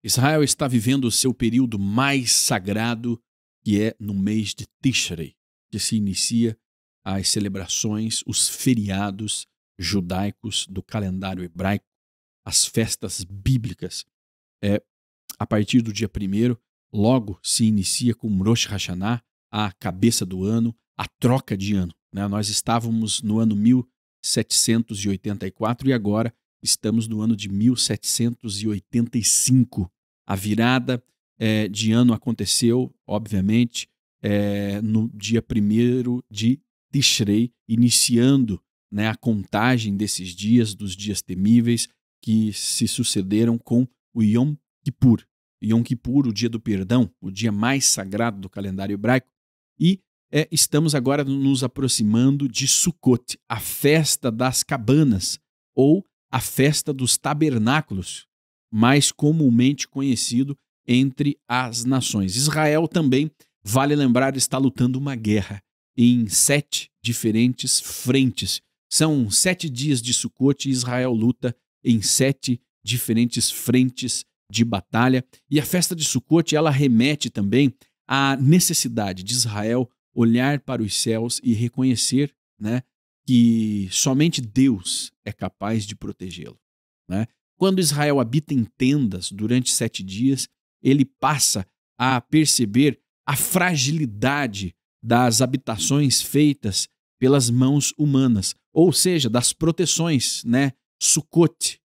Israel está vivendo o seu período mais sagrado, que é no mês de Tishrei, que se inicia as celebrações, os feriados judaicos do calendário hebraico, as festas bíblicas. A partir do dia 1º, logo se inicia com Rosh Hashanah, a cabeça do ano, a troca de ano. Nós estávamos no ano 1784 e agora estamos no ano de 1785. A virada de ano aconteceu, obviamente, no dia 1º de Tishrei, iniciando a contagem desses dias, dos dias temíveis que se sucederam com o Yom Kippur. Yom Kippur, o dia do perdão, o dia mais sagrado do calendário hebraico. E estamos agora nos aproximando de Sukkot, a festa das cabanas, ou a festa dos tabernáculos, mais comumente conhecido entre as nações. Israel também, vale lembrar, está lutando uma guerra em 7 diferentes frentes. São 7 dias de Sukkot e Israel luta em 7 diferentes frentes de batalha. E a festa de Sukkot, ela remete também à necessidade de Israel olhar para os céus e reconhecer, que somente Deus é capaz de protegê-lo. Quando Israel habita em tendas durante 7 dias, ele passa a perceber a fragilidade das habitações feitas pelas mãos humanas, ou seja, das proteções, Sukkot,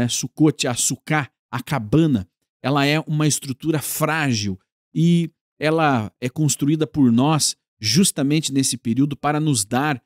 Sukkot, a Sukkah, a cabana, ela é uma estrutura frágil e ela é construída por nós justamente nesse período para nos dar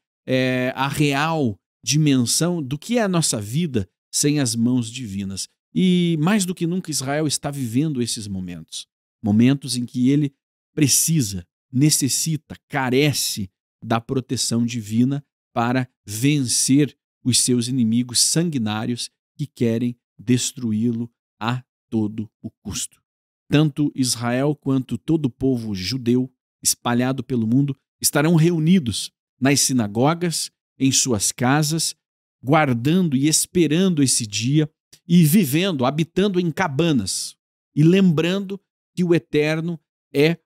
a real dimensão do que é a nossa vida sem as mãos divinas. E mais do que nunca Israel está vivendo esses momentos. Momentos em que ele precisa, necessita, carece da proteção divina para vencer os seus inimigos sanguinários que querem destruí-lo a todo o custo. Tanto Israel quanto todo o povo judeu espalhado pelo mundo estarão reunidos nas sinagogas, em suas casas, guardando e esperando esse dia e vivendo, habitando em cabanas e lembrando que o Eterno é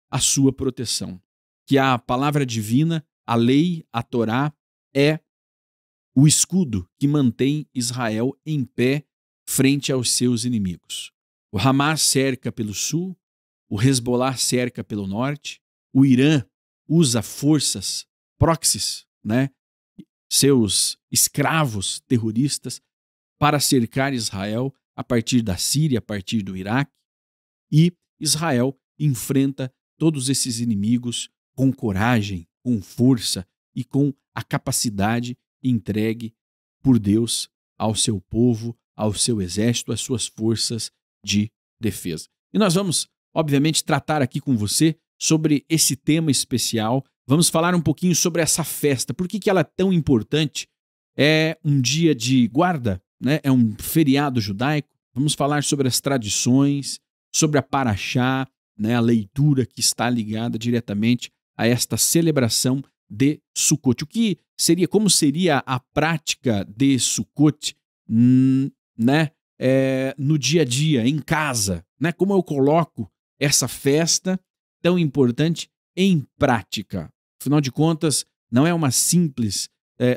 a sua proteção, que a palavra divina, a lei, a Torá, é o escudo que mantém Israel em pé frente aos seus inimigos. O Hamas cerca pelo sul, o Hezbollah cerca pelo norte, o Irã usa forças proxies, seus escravos terroristas, para cercar Israel a partir da Síria, a partir do Iraque, e Israel enfrenta todos esses inimigos com coragem, com força e com a capacidade entregue por Deus ao seu povo, ao seu exército, às suas forças de defesa. E nós vamos, obviamente, tratar aqui com você sobre esse tema especial. Vamos falar um pouquinho sobre essa festa. Por que ela é tão importante? É um dia de guarda, é um feriado judaico. Vamos falar sobre as tradições, sobre a Parashá, a leitura que está ligada diretamente a esta celebração de Sukkot. Como seria a prática de Sukkot, no dia a dia, em casa, Como eu coloco essa festa tão importante em prática. Afinal de contas, não é uma simples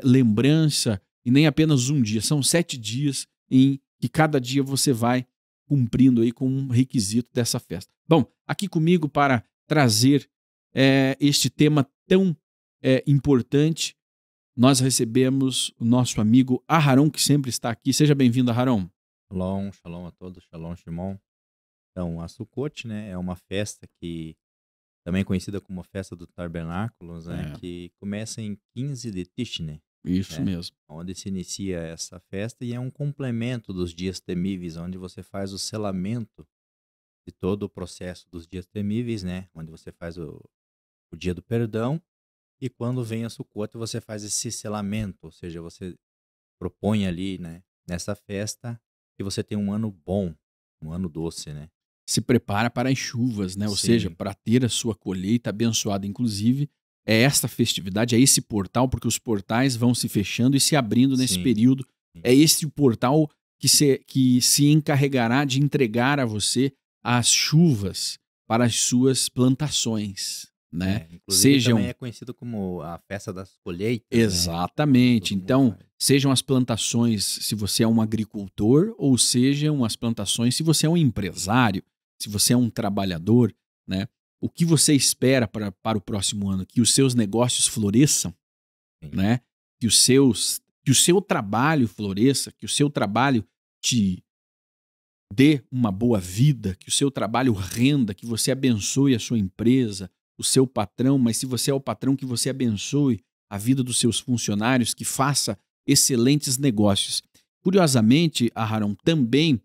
lembrança e nem apenas um dia. São 7 dias em que cada dia você vai cumprindo aí com um requisito dessa festa. Bom, aqui comigo para trazer este tema tão importante, nós recebemos o nosso amigo Aharon, que sempre está aqui. Seja bem-vindo, Aharon. Shalom, shalom a todos, shalom, Shimon. Então, a Sukkot, é uma festa que também conhecida como Festa do Tabernáculos, que começa em 15 de Tishne. Isso mesmo. Onde se inicia essa festa e é um complemento dos dias temíveis, onde você faz o selamento de todo o processo dos dias temíveis, onde você faz o dia do perdão, e quando vem a Sukkot você faz esse selamento, ou seja, você propõe ali, nessa festa, que você tem um ano bom, um ano doce, Se prepara para as chuvas, Ou Sim. seja, para ter a sua colheita abençoada. Inclusive, é esta festividade, é esse portal, porque os portais vão se fechando e se abrindo nesse Sim. período. Sim. É esse o portal que se encarregará de entregar a você as chuvas para as suas plantações, né? Inclusive também é conhecido como a festa das colheitas, né? Exatamente. Todo mundo Então, faz. sejam as plantações se você é um agricultor ou sejam as plantações se você é um empresário, se você é um trabalhador, né? O que você espera para o próximo ano? Que os seus negócios floresçam, Sim. né? Que o seu trabalho floresça, que o seu trabalho te dê uma boa vida, que o seu trabalho renda, que você abençoe a sua empresa, o seu patrão, mas se você é o patrão, que você abençoe a vida dos seus funcionários, que faça excelentes negócios. Curiosamente, Aharon, também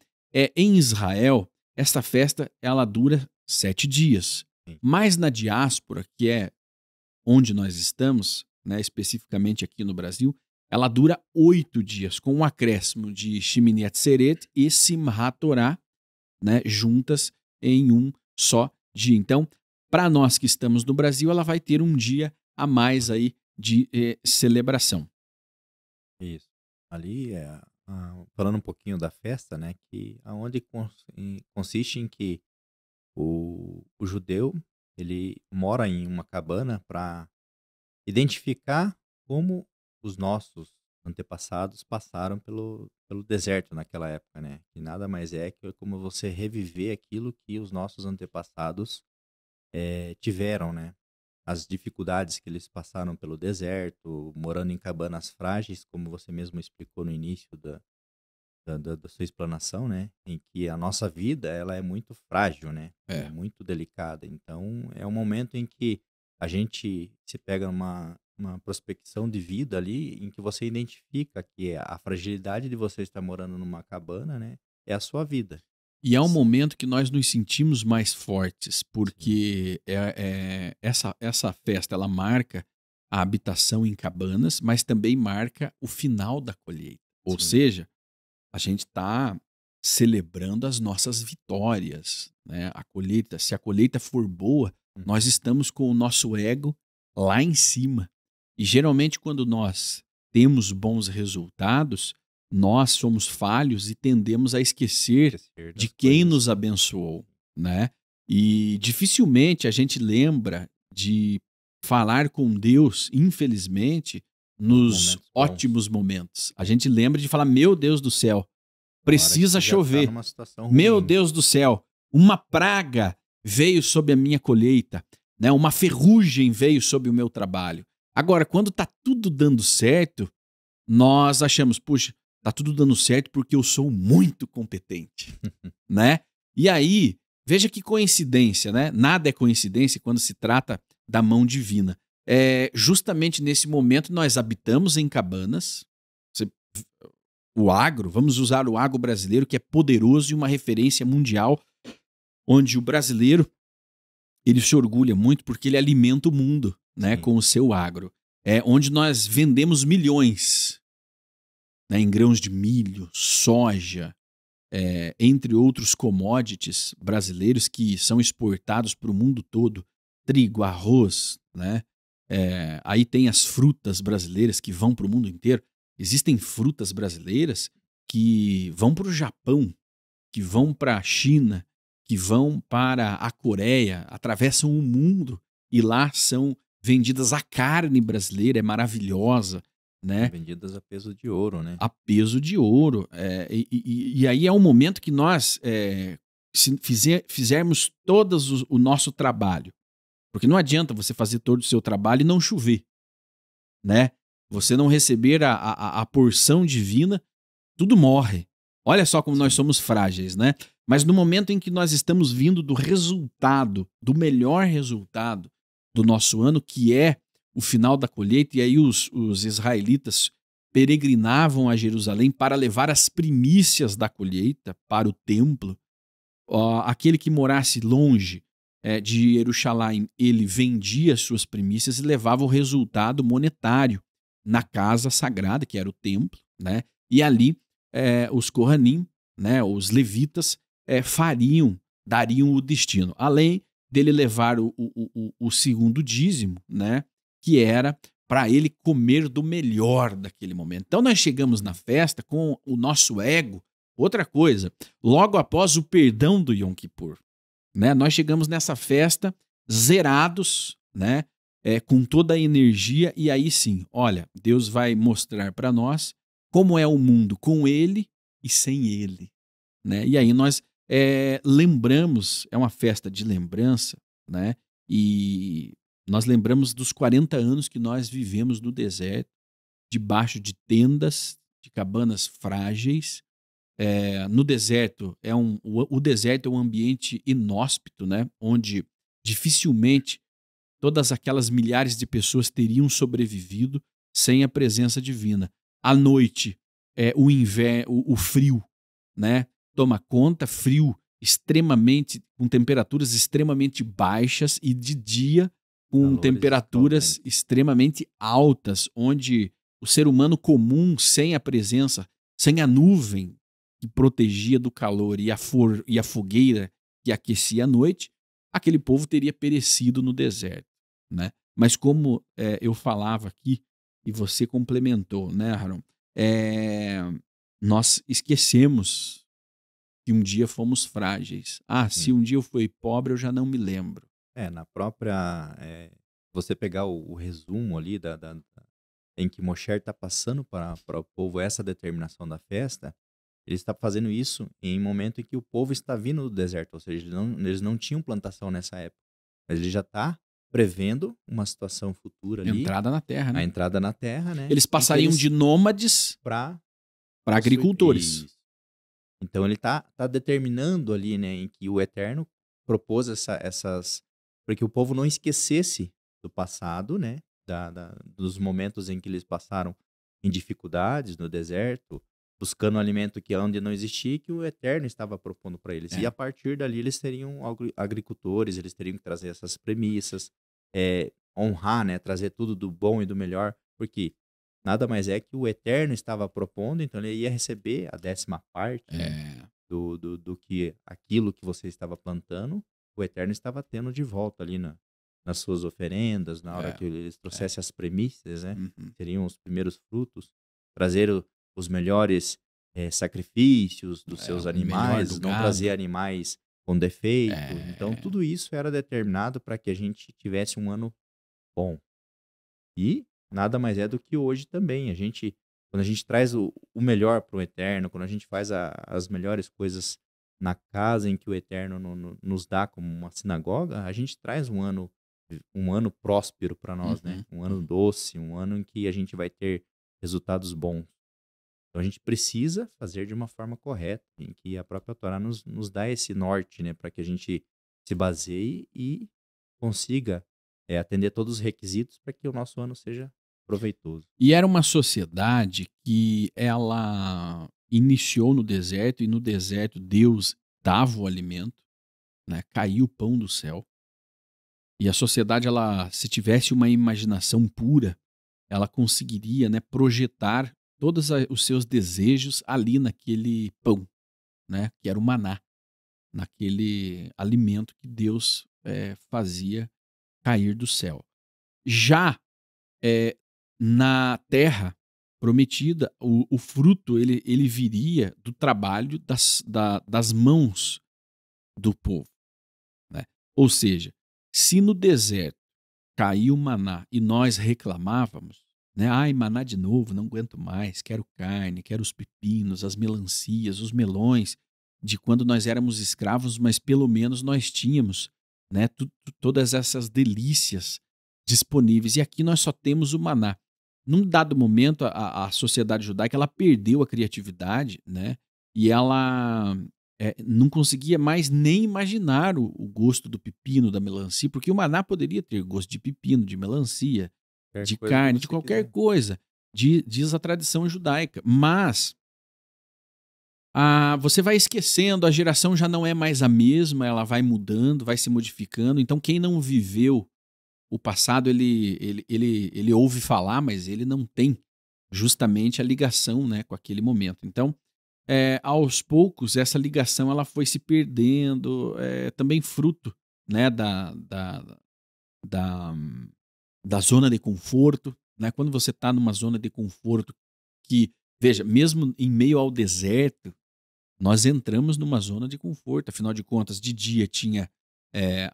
em Israel, esta festa ela dura 7 dias. Sim. Mas na diáspora, que é onde nós estamos, né, especificamente aqui no Brasil, ela dura 8 dias, com um acréscimo de Shemini Atzeret e Simchat Torah, né, juntas em um só dia. Então, para nós que estamos no Brasil, ela vai ter um dia a mais aí de celebração. Isso. Ali, falando um pouquinho da festa, né, que aonde consiste em que o judeu, ele mora em uma cabana para identificar como os nossos antepassados passaram pelo deserto naquela época, né? E nada mais é que como você reviver aquilo que os nossos antepassados tiveram, né? As dificuldades que eles passaram pelo deserto, morando em cabanas frágeis, como você mesmo explicou no início da sua explanação, né? Em que a nossa vida ela é muito frágil, né? É muito delicada. Então, é um momento em que a gente se pega uma prospecção de vida ali, em que você identifica que a fragilidade de você estar morando numa cabana, né? É a sua vida. E é um momento que nós nos sentimos mais fortes, porque essa festa ela marca a habitação em cabanas, mas também marca o final da colheita. Ou Sim. seja, a gente está celebrando as nossas vitórias, né? A colheita, se a colheita for boa, nós estamos com o nosso ego lá em cima. E geralmente quando nós temos bons resultados, nós somos falhos e tendemos a esquecer de quem nos abençoou, né? E dificilmente a gente lembra de falar com Deus, infelizmente, nos ótimos momentos. A gente lembra de falar: meu Deus do céu, precisa chover. Meu Deus do céu, uma praga veio sobre a minha colheita, né? Uma ferrugem veio sobre o meu trabalho. Agora, quando está tudo dando certo, nós achamos, puxa, está tudo dando certo porque eu sou muito competente, né? E aí, veja que coincidência, né? Nada é coincidência quando se trata da mão divina. Justamente nesse momento nós habitamos em cabanas. O agro, vamos usar o agro brasileiro, que é poderoso e uma referência mundial, onde o brasileiro ele se orgulha muito porque ele alimenta o mundo, né, com o seu agro. Onde nós vendemos milhões, né, em grãos de milho, soja, entre outros commodities brasileiros que são exportados para o mundo todo, trigo, arroz, né? Aí tem as frutas brasileiras que vão para o mundo inteiro. Existem frutas brasileiras que vão para o Japão, que vão para a China, que vão para a Coreia, atravessam o mundo e lá são vendidas. A carne brasileira é maravilhosa, né? Vendidas a peso de ouro, né? A peso de ouro. E aí é um momento que nós se fizermos todo o nosso trabalho, porque não adianta você fazer todo o seu trabalho e não chover, né? Você não receber a porção divina, tudo morre. Olha só como nós somos frágeis, né? Mas no momento em que nós estamos vindo do resultado, do melhor resultado do nosso ano, que é o final da colheita, e aí os israelitas peregrinavam a Jerusalém para levar as primícias da colheita para o templo. Aquele que morasse longe de Jerusalém, ele vendia as suas primícias e levava o resultado monetário na casa sagrada, que era o templo, né? E ali os Kohanim, né, os levitas, dariam o destino. Além dele levar o segundo dízimo, né, que era para ele comer do melhor daquele momento. Então nós chegamos na festa com o nosso ego Outra coisa, logo após o perdão do Yom Kippur, né, nós chegamos nessa festa zerados, né, com toda a energia, e aí sim, olha, Deus vai mostrar para nós como é o mundo com ele e sem ele, né? E aí nós lembramos, é uma festa de lembrança, né? E nós lembramos dos 40 anos que nós vivemos no deserto, debaixo de tendas, de cabanas frágeis. No deserto, o deserto é um ambiente inóspito, né? Onde dificilmente todas aquelas milhares de pessoas teriam sobrevivido sem a presença divina. À noite, o frio, né, toma conta, frio extremamente, com temperaturas extremamente baixas, e de dia com Calores temperaturas escaldantes. extremamente altas, onde o ser humano comum, sem a presença, sem a nuvem que protegia do calor e a fogueira que aquecia a noite, aquele povo teria perecido no deserto, né? Mas como eu falava aqui, e você complementou, né, Aaron? Nós esquecemos que um dia fomos frágeis. Se Sim. um dia eu fui pobre, eu já não me lembro. Na própria. Você pegar o resumo ali em que Moshe está passando para o povo essa determinação da festa, ele está fazendo isso em momento em que o povo está vindo do deserto, ou seja, eles não tinham plantação nessa época, mas ele já está prevendo uma situação futura ali, Entrada na terra, a né? entrada na terra, né? Eles Em que passariam de eles nômades para para agricultores. isso. Então ele tá determinando ali, né, em que o Eterno propôs essas, para que o povo não esquecesse do passado, né, dos momentos em que eles passaram em dificuldades no deserto, buscando um alimento que onde não existia, que o Eterno estava propondo para eles. E É. a partir dali eles seriam agricultores, eles teriam que trazer essas premissas, honrar, né, trazer tudo do bom e do melhor, porque nada mais é que o Eterno estava propondo, então ele ia receber a 10ª parte, né, É, do que aquilo que você estava plantando, o Eterno estava tendo de volta ali nas suas oferendas, na hora é, que eles é. trouxessem as premissas, né, Uhum. seriam os primeiros frutos, trazer os melhores sacrifícios dos seus O melhor do animais, não trazer gado. animais com defeito. Então, É, tudo isso era determinado para que a gente tivesse um ano bom. E nada mais é do que hoje também. Quando a gente traz o melhor para o Eterno, quando a gente faz as melhores coisas na casa em que o Eterno nos dá como uma sinagoga, a gente traz um ano próspero para nós, né? uhum, Um ano uhum. doce, um ano em que a gente vai ter resultados bons. Então a gente precisa fazer de uma forma correta, em que a própria Torá nos dá esse norte, né? Para que a gente se baseie e consiga atender todos os requisitos para que o nosso ano seja proveitoso. E era uma sociedade que ela iniciou no deserto, e no deserto Deus dava o alimento, né? Caiu o pão do céu. E a sociedade, ela, se tivesse uma imaginação pura, ela conseguiria, né, projetar todos os seus desejos ali naquele pão, né, que era o maná, naquele alimento que Deus fazia cair do céu. Já eh, na terra prometida, o fruto ele viria do trabalho das mãos do povo, né? Ou seja, se no deserto caiu maná e nós reclamávamos, né? Ai, maná de novo, não aguento mais, quero carne, quero os pepinos, as melancias, os melões de quando nós éramos escravos, mas pelo menos nós tínhamos, né, todas essas delícias disponíveis. E aqui nós só temos o maná. Num dado momento, a sociedade judaica ela perdeu a criatividade, né? E ela não conseguia mais nem imaginar o gosto do pepino, da melancia, porque o maná poderia ter gosto de pepino, de melancia, Qualquer de coisa que carne, de você qualquer quiser. coisa, diz a tradição judaica. Mas você vai esquecendo, a geração já não é mais a mesma, ela vai mudando, vai se modificando. Então, quem não viveu o passado, ele ouve falar, mas ele não tem justamente a ligação, né, com aquele momento. Então, aos poucos, essa ligação ela foi se perdendo, também fruto, né, da, da zona de conforto. Né? Quando você está numa zona de conforto que, veja, mesmo em meio ao deserto, nós entramos numa zona de conforto. Afinal de contas, de dia tinha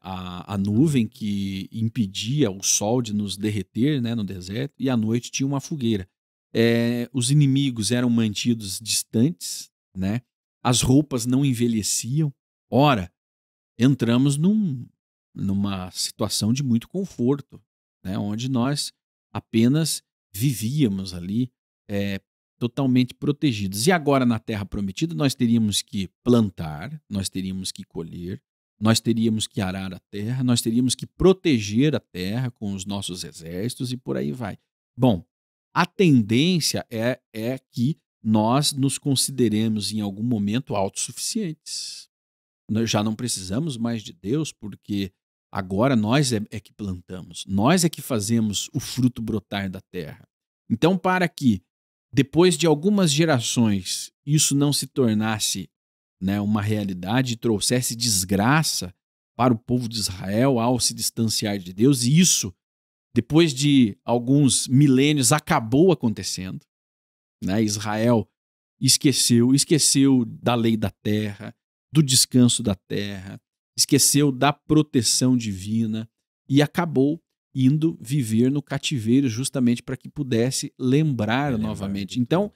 a nuvem que impedia o sol de nos derreter, né, no deserto, e à noite tinha uma fogueira. Os inimigos eram mantidos distantes, né? As roupas não envelheciam. Ora, entramos numa situação de muito conforto, né? Onde nós apenas vivíamos ali totalmente protegidos. E agora, na Terra Prometida, nós teríamos que plantar, nós teríamos que colher, nós teríamos que arar a terra, nós teríamos que proteger a terra com os nossos exércitos e por aí vai. Bom, a tendência é que nós nos consideremos em algum momento autossuficientes. Nós já não precisamos mais de Deus, porque agora nós é que plantamos, nós é que fazemos o fruto brotar da terra. Então, para que depois de algumas gerações isso não se tornasse, né, uma realidade e trouxesse desgraça para o povo de Israel ao se distanciar de Deus, e isso, depois de alguns milênios, acabou acontecendo, né? Israel esqueceu da lei da terra, do descanso da terra, esqueceu da proteção divina e acabou indo viver no cativeiro justamente para que pudesse lembrar novamente. Então,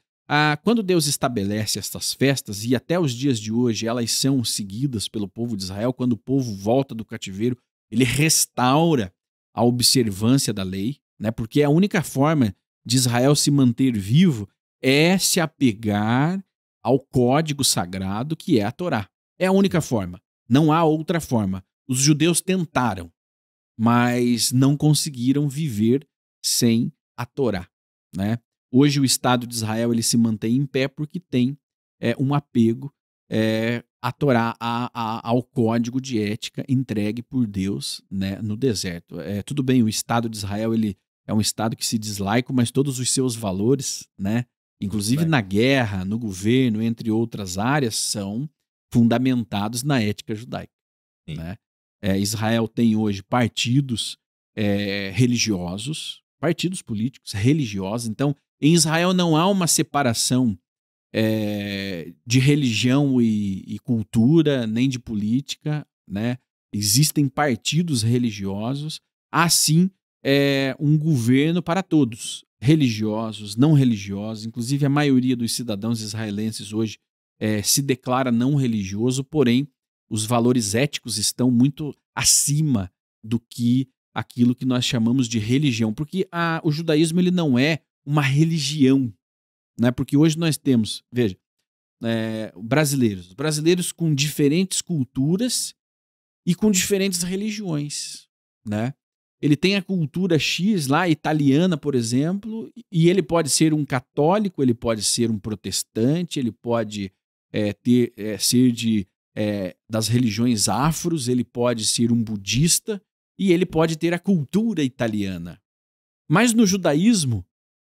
quando Deus estabelece estas festas, e até os dias de hoje elas são seguidas pelo povo de Israel, quando o povo volta do cativeiro, ele restaura a observância da lei, né? Porque a única forma de Israel se manter vivo é se apegar ao código sagrado que é a Torá. É a única forma, não há outra forma. Os judeus tentaram, mas não conseguiram viver sem a Torá, né? Hoje o Estado de Israel ele se mantém em pé porque tem um apego à Torá, ao código de ética entregue por Deus, né, no deserto. Tudo bem, o Estado de Israel ele é um Estado que se diz laico, mas todos os seus valores, né, inclusive na guerra, no governo, entre outras áreas, são fundamentados na ética judaica, né? Israel tem hoje partidos religiosos, partidos políticos religiosos. Então, em Israel não há uma separação de religião e cultura, nem de política, né? Existem partidos religiosos, há sim um governo para todos, religiosos, não religiosos. Inclusive, a maioria dos cidadãos israelenses hoje se declara não religioso, porém, os valores éticos estão muito acima do que aquilo que nós chamamos de religião, porque o judaísmo ele não é uma religião, né? Porque hoje nós temos, veja, brasileiros com diferentes culturas e com diferentes religiões, né? Ele tem a cultura X lá, italiana, por exemplo, e ele pode ser um católico, ele pode ser um protestante, ele pode ser das religiões afros, ele pode ser um budista e ele pode ter a cultura italiana. Mas no judaísmo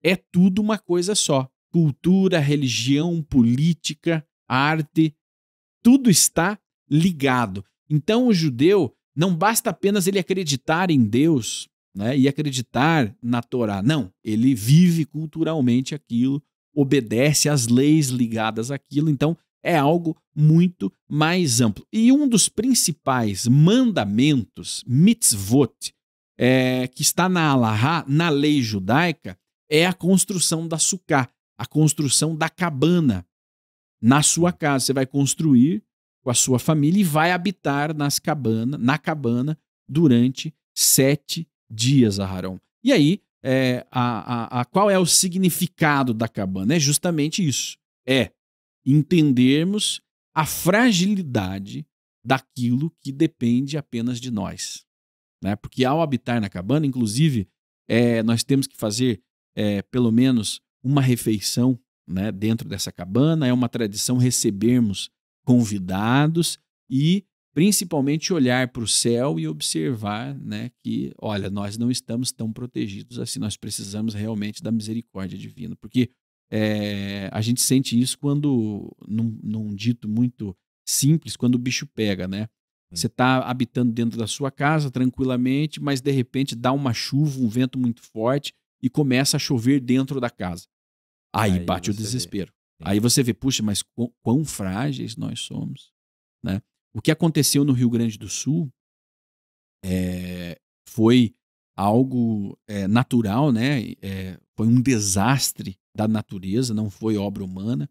é tudo uma coisa só. Cultura, religião, política, arte, tudo está ligado. Então o judeu não basta apenas ele acreditar em Deus, né, e acreditar na Torá. Não, ele vive culturalmente aquilo, obedece às leis ligadas àquilo. Então é algo muito mais amplo. E um dos principais mandamentos, mitzvot, que está na Alahá, na lei judaica, é a construção da sucá, a construção da cabana na sua casa. Você vai construir com a sua família e vai habitar na cabana durante 7 dias, Aharon. E aí, qual é o significado da cabana? É justamente isso. Entendermos a fragilidade daquilo que depende apenas de nós, né? Porque ao habitar na cabana, inclusive, nós temos que fazer pelo menos uma refeição, né, dentro dessa cabana. É uma tradição recebermos convidados e principalmente olhar para o céu e observar, né, que, olha, nós não estamos tão protegidos assim, nós precisamos realmente da misericórdia divina, porque a gente sente isso quando, num dito muito simples, quando o bicho pega, né? Você está habitando dentro da sua casa tranquilamente, mas de repente dá uma chuva, um vento muito forte e começa a chover dentro da casa. Aí bate o desespero. sim. Aí você vê, puxa, mas quão frágeis nós somos, né? O que aconteceu no Rio Grande do Sul foi algo natural, né? Foi um desastre da natureza, não foi obra humana.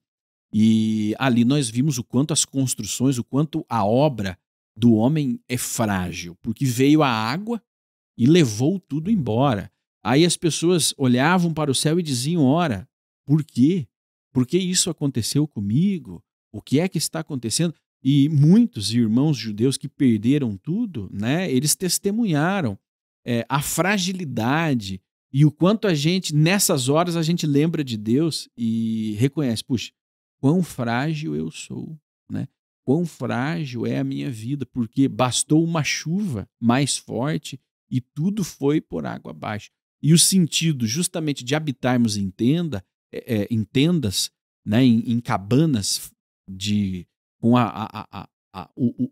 E ali nós vimos o quanto as construções, o quanto a obra do homem é frágil, porque veio a água e levou tudo embora. Aí as pessoas olhavam para o céu e diziam: ora, por quê? Por que isso aconteceu comigo? O que é que está acontecendo? E muitos irmãos judeus que perderam tudo, né, eles testemunharam a fragilidade e o quanto a gente, nessas horas, a gente lembra de Deus e reconhece: puxa, quão frágil eu sou, né? Quão frágil é a minha vida, porque bastou uma chuva mais forte e tudo foi por água abaixo. E o sentido justamente de habitarmos em tendas, né, em cabanas com o A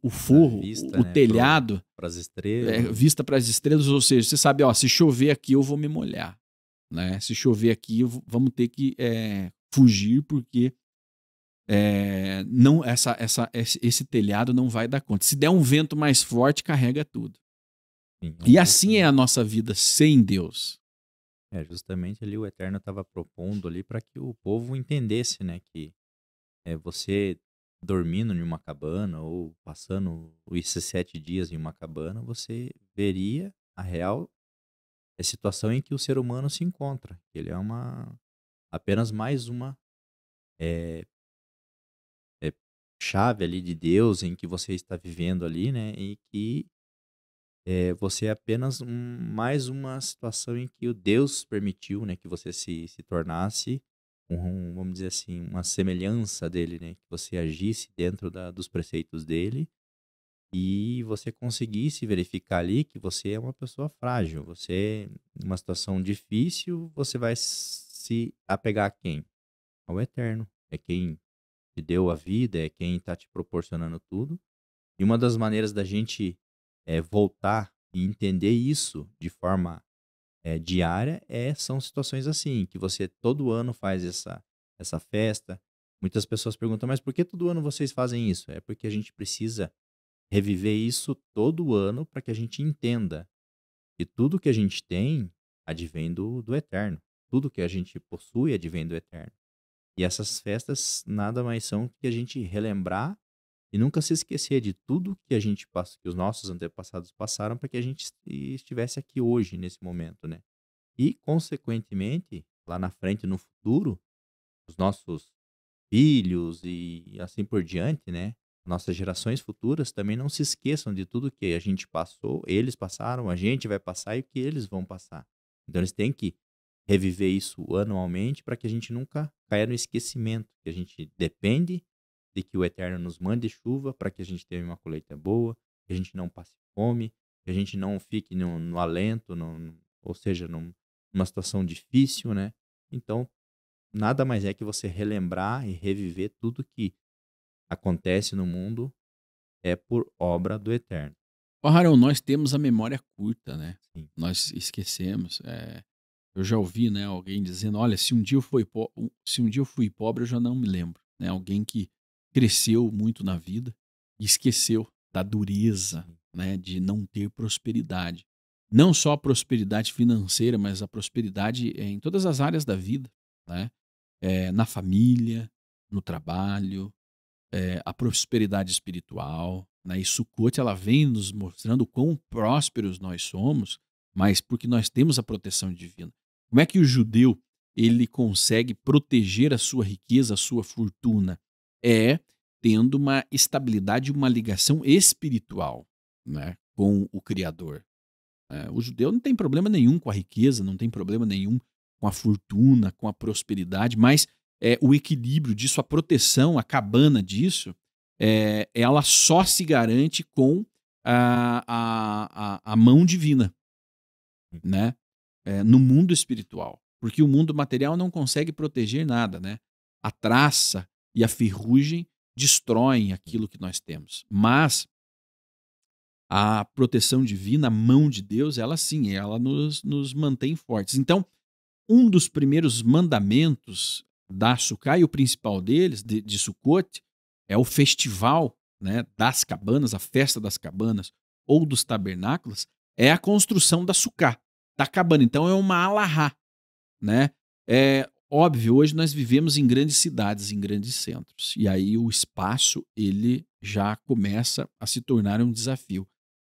forro, vista, o né, telhado, para as estrelas. vista para as estrelas, ou seja, você sabe, ó, se chover aqui eu vou me molhar, né? Se chover aqui vamos ter que fugir porque não esse telhado não vai dar conta. Se der um vento mais forte, carrega tudo. Sim, E assim é a nossa vida sem Deus. justamente ali o Eterno estava propondo ali para que o povo entendesse, né, que você dormindo em uma cabana ou passando esses 7 dias em uma cabana, você veria a real situação em que o ser humano se encontra. Ele é apenas mais uma eh, eh, chave ali de Deus em que você está vivendo ali, né, e que você é apenas mais uma situação em que o Deus permitiu, né, que você se tornasse vamos dizer assim, uma semelhança dele, né, que você agisse dentro dos preceitos dele e você conseguisse verificar ali que você é uma pessoa frágil. Você, numa situação difícil, você vai se apegar a quem? Ao Eterno. É quem te deu a vida, é quem está te proporcionando tudo. E uma das maneiras da gente voltar e entender isso de forma diária são situações assim, que você todo ano faz essa festa. Muitas pessoas perguntam, mas por que todo ano vocês fazem isso? É porque a gente precisa reviver isso todo ano para que a gente entenda que tudo que a gente tem advém do Eterno. Tudo que a gente possui advém do Eterno. E essas festas nada mais são que a gente relembrar e nunca se esquecer de tudo que a gente passou, que os nossos antepassados passaram para que a gente estivesse aqui hoje, nesse momento, né? E, consequentemente, lá na frente, no futuro, os nossos filhos e assim por diante, né? Nossas gerações futuras também não se esqueçam de tudo que a gente passou, eles passaram, a gente vai passar e o que eles vão passar. Então, eles têm que reviver isso anualmente para que a gente nunca caia no esquecimento, que a gente depende de que o Eterno nos mande chuva para que a gente tenha uma colheita boa, que a gente não passe fome, que a gente não fique no alento, ou seja, numa situação difícil, né? Então, nada mais é que você relembrar e reviver tudo que acontece no mundo é por obra do Eterno. Ó, Harão, nós temos a memória curta, né? Sim, Nós esquecemos. Eu já ouvi, né, alguém dizendo: olha, se um dia eu fui pobre, eu já não me lembro. Né? Alguém que cresceu muito na vida e esqueceu da dureza, sim, né, de não ter prosperidade. Não só a prosperidade financeira, mas a prosperidade em todas as áreas da vida, né? Na família, no trabalho, a prosperidade espiritual. Né? E Sukkot, ela vem nos mostrando quão prósperos nós somos, mas porque nós temos a proteção divina. Como é que o judeu ele consegue proteger a sua riqueza, a sua fortuna? É tendo uma estabilidade, uma ligação espiritual, né, com o Criador. O judeu não tem problema nenhum com a riqueza, não tem problema nenhum com a fortuna, com a prosperidade, mas o equilíbrio disso, a proteção, a cabana disso, ela só se garante com a mão divina, sim, né? No mundo espiritual. Porque o mundo material não consegue proteger nada, né? A traça e a ferrugem destroem sim. aquilo que nós temos. Mas a proteção divina, a mão de Deus, ela sim, ela nos mantém fortes. Então, um dos primeiros mandamentos da Sukkot, e o principal deles, de Sukkot, é o festival, né, das cabanas, a festa das cabanas ou dos tabernáculos, é a construção da Sukkot, da cabana. Então é uma alahá, né? É óbvio, hoje nós vivemos em grandes cidades, em grandes centros, e aí o espaço ele já começa a se tornar um desafio.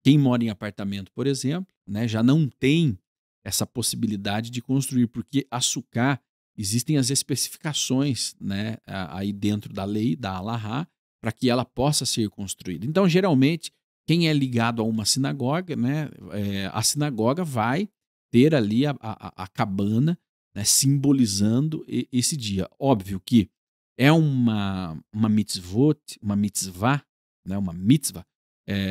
Quem mora em apartamento, por exemplo, né, já não tem essa possibilidade de construir, porque a Sukkot existem as especificações, né, aí dentro da lei, da alahá, para que ela possa ser construída. Então, geralmente, quem é ligado a uma sinagoga, né, a sinagoga vai ter ali a cabana, né, simbolizando esse dia. Óbvio que é uma mitzvah, né, uma mitzvah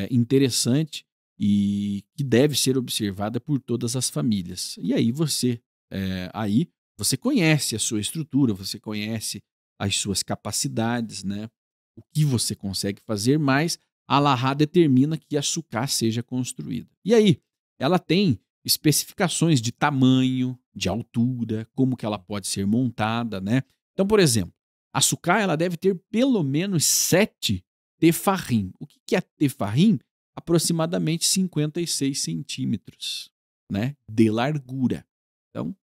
interessante e que deve ser observada por todas as famílias. E aí você conhece a sua estrutura, você conhece as suas capacidades, né? O que você consegue fazer, mas a alahá determina que a Sukkot seja construída. E aí, ela tem especificações de tamanho, de altura, como que ela pode ser montada, né? Então, por exemplo, a Sukkot ela deve ter pelo menos 7 tefarrim. O que é tefarrim? Aproximadamente 56 centímetros, né, de largura. Então,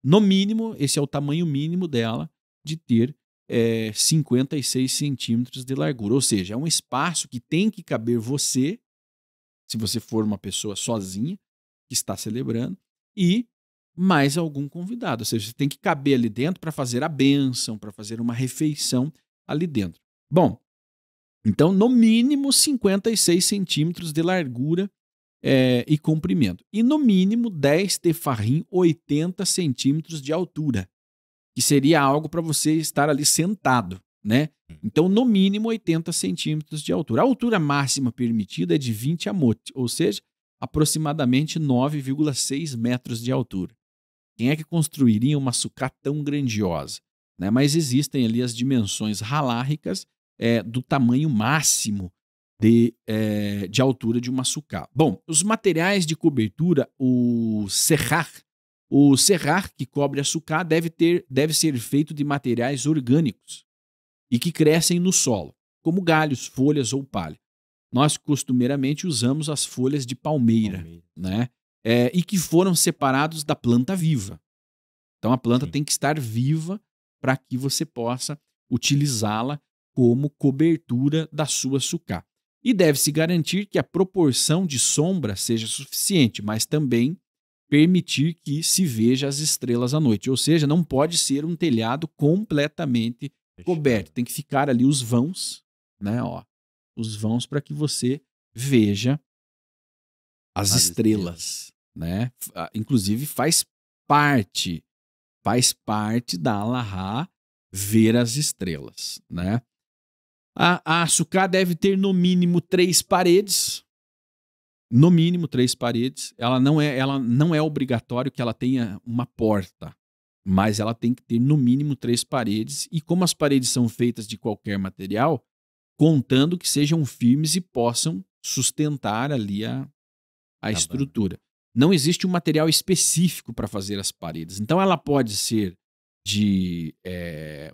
no mínimo, esse é o tamanho mínimo dela, de ter 56 centímetros de largura. Ou seja, é um espaço que tem que caber você, se você for uma pessoa sozinha, que está celebrando, e mais algum convidado. Ou seja, você tem que caber ali dentro para fazer a bênção, para fazer uma refeição ali dentro. Bom, então, no mínimo 56 centímetros de largura e comprimento. E no mínimo 10 tefarrim, 80 centímetros de altura, que seria algo para você estar ali sentado, né? Então, no mínimo 80 centímetros de altura. A altura máxima permitida é de 20 amot, ou seja, aproximadamente 9,6 metros de altura. Quem é que construiria uma sucá tão grandiosa? Né? Mas existem ali as dimensões halárricas do tamanho máximo de altura de uma sucá. Bom, os materiais de cobertura, o serrar que cobre a sucá deve ser feito de materiais orgânicos e que crescem no solo, como galhos, folhas ou palha. Nós costumeiramente usamos as folhas de palmeira. Né? E que foram separados da planta viva. Então a planta tem que estar viva para que você possa utilizá-la como cobertura da sua sucá. E deve-se garantir que a proporção de sombra seja suficiente, mas também permitir que se veja as estrelas à noite. Ou seja, não pode ser um telhado completamente coberto. Tem que ficar ali os vãos, né? Os vãos para que você veja as estrelas. Né? Inclusive faz parte da alahá ver as estrelas, né? A sucá deve ter no mínimo 3 paredes. No mínimo 3 paredes. Ela não é obrigatório que ela tenha uma porta, mas ela tem que ter no mínimo 3 paredes. E como as paredes são feitas de qualquer material, contando que sejam firmes e possam sustentar ali a estrutura. Não existe um material específico para fazer as paredes. Então ela pode ser de...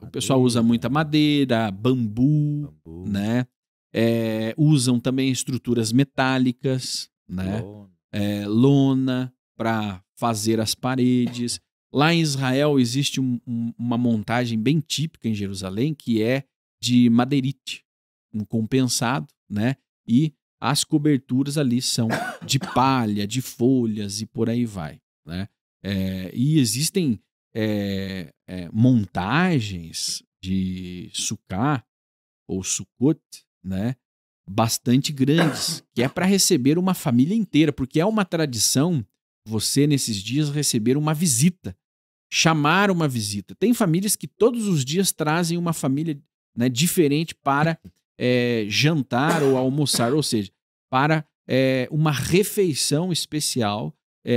o pessoal usa muita madeira, bambu. Né? Usam também estruturas metálicas, né? Lona para fazer as paredes. Lá em Israel existe uma montagem bem típica em Jerusalém, que é de madeirite, um compensado, né? E as coberturas ali são de palha, de folhas e por aí vai. Né? E existem montagens de sucá ou sukkot, né, bastante grandes, que é para receber uma família inteira, porque é uma tradição você, nesses dias, receber uma visita, chamar uma visita. Tem famílias que todos os dias trazem uma família, né, diferente para jantar ou almoçar, ou seja, para uma refeição especial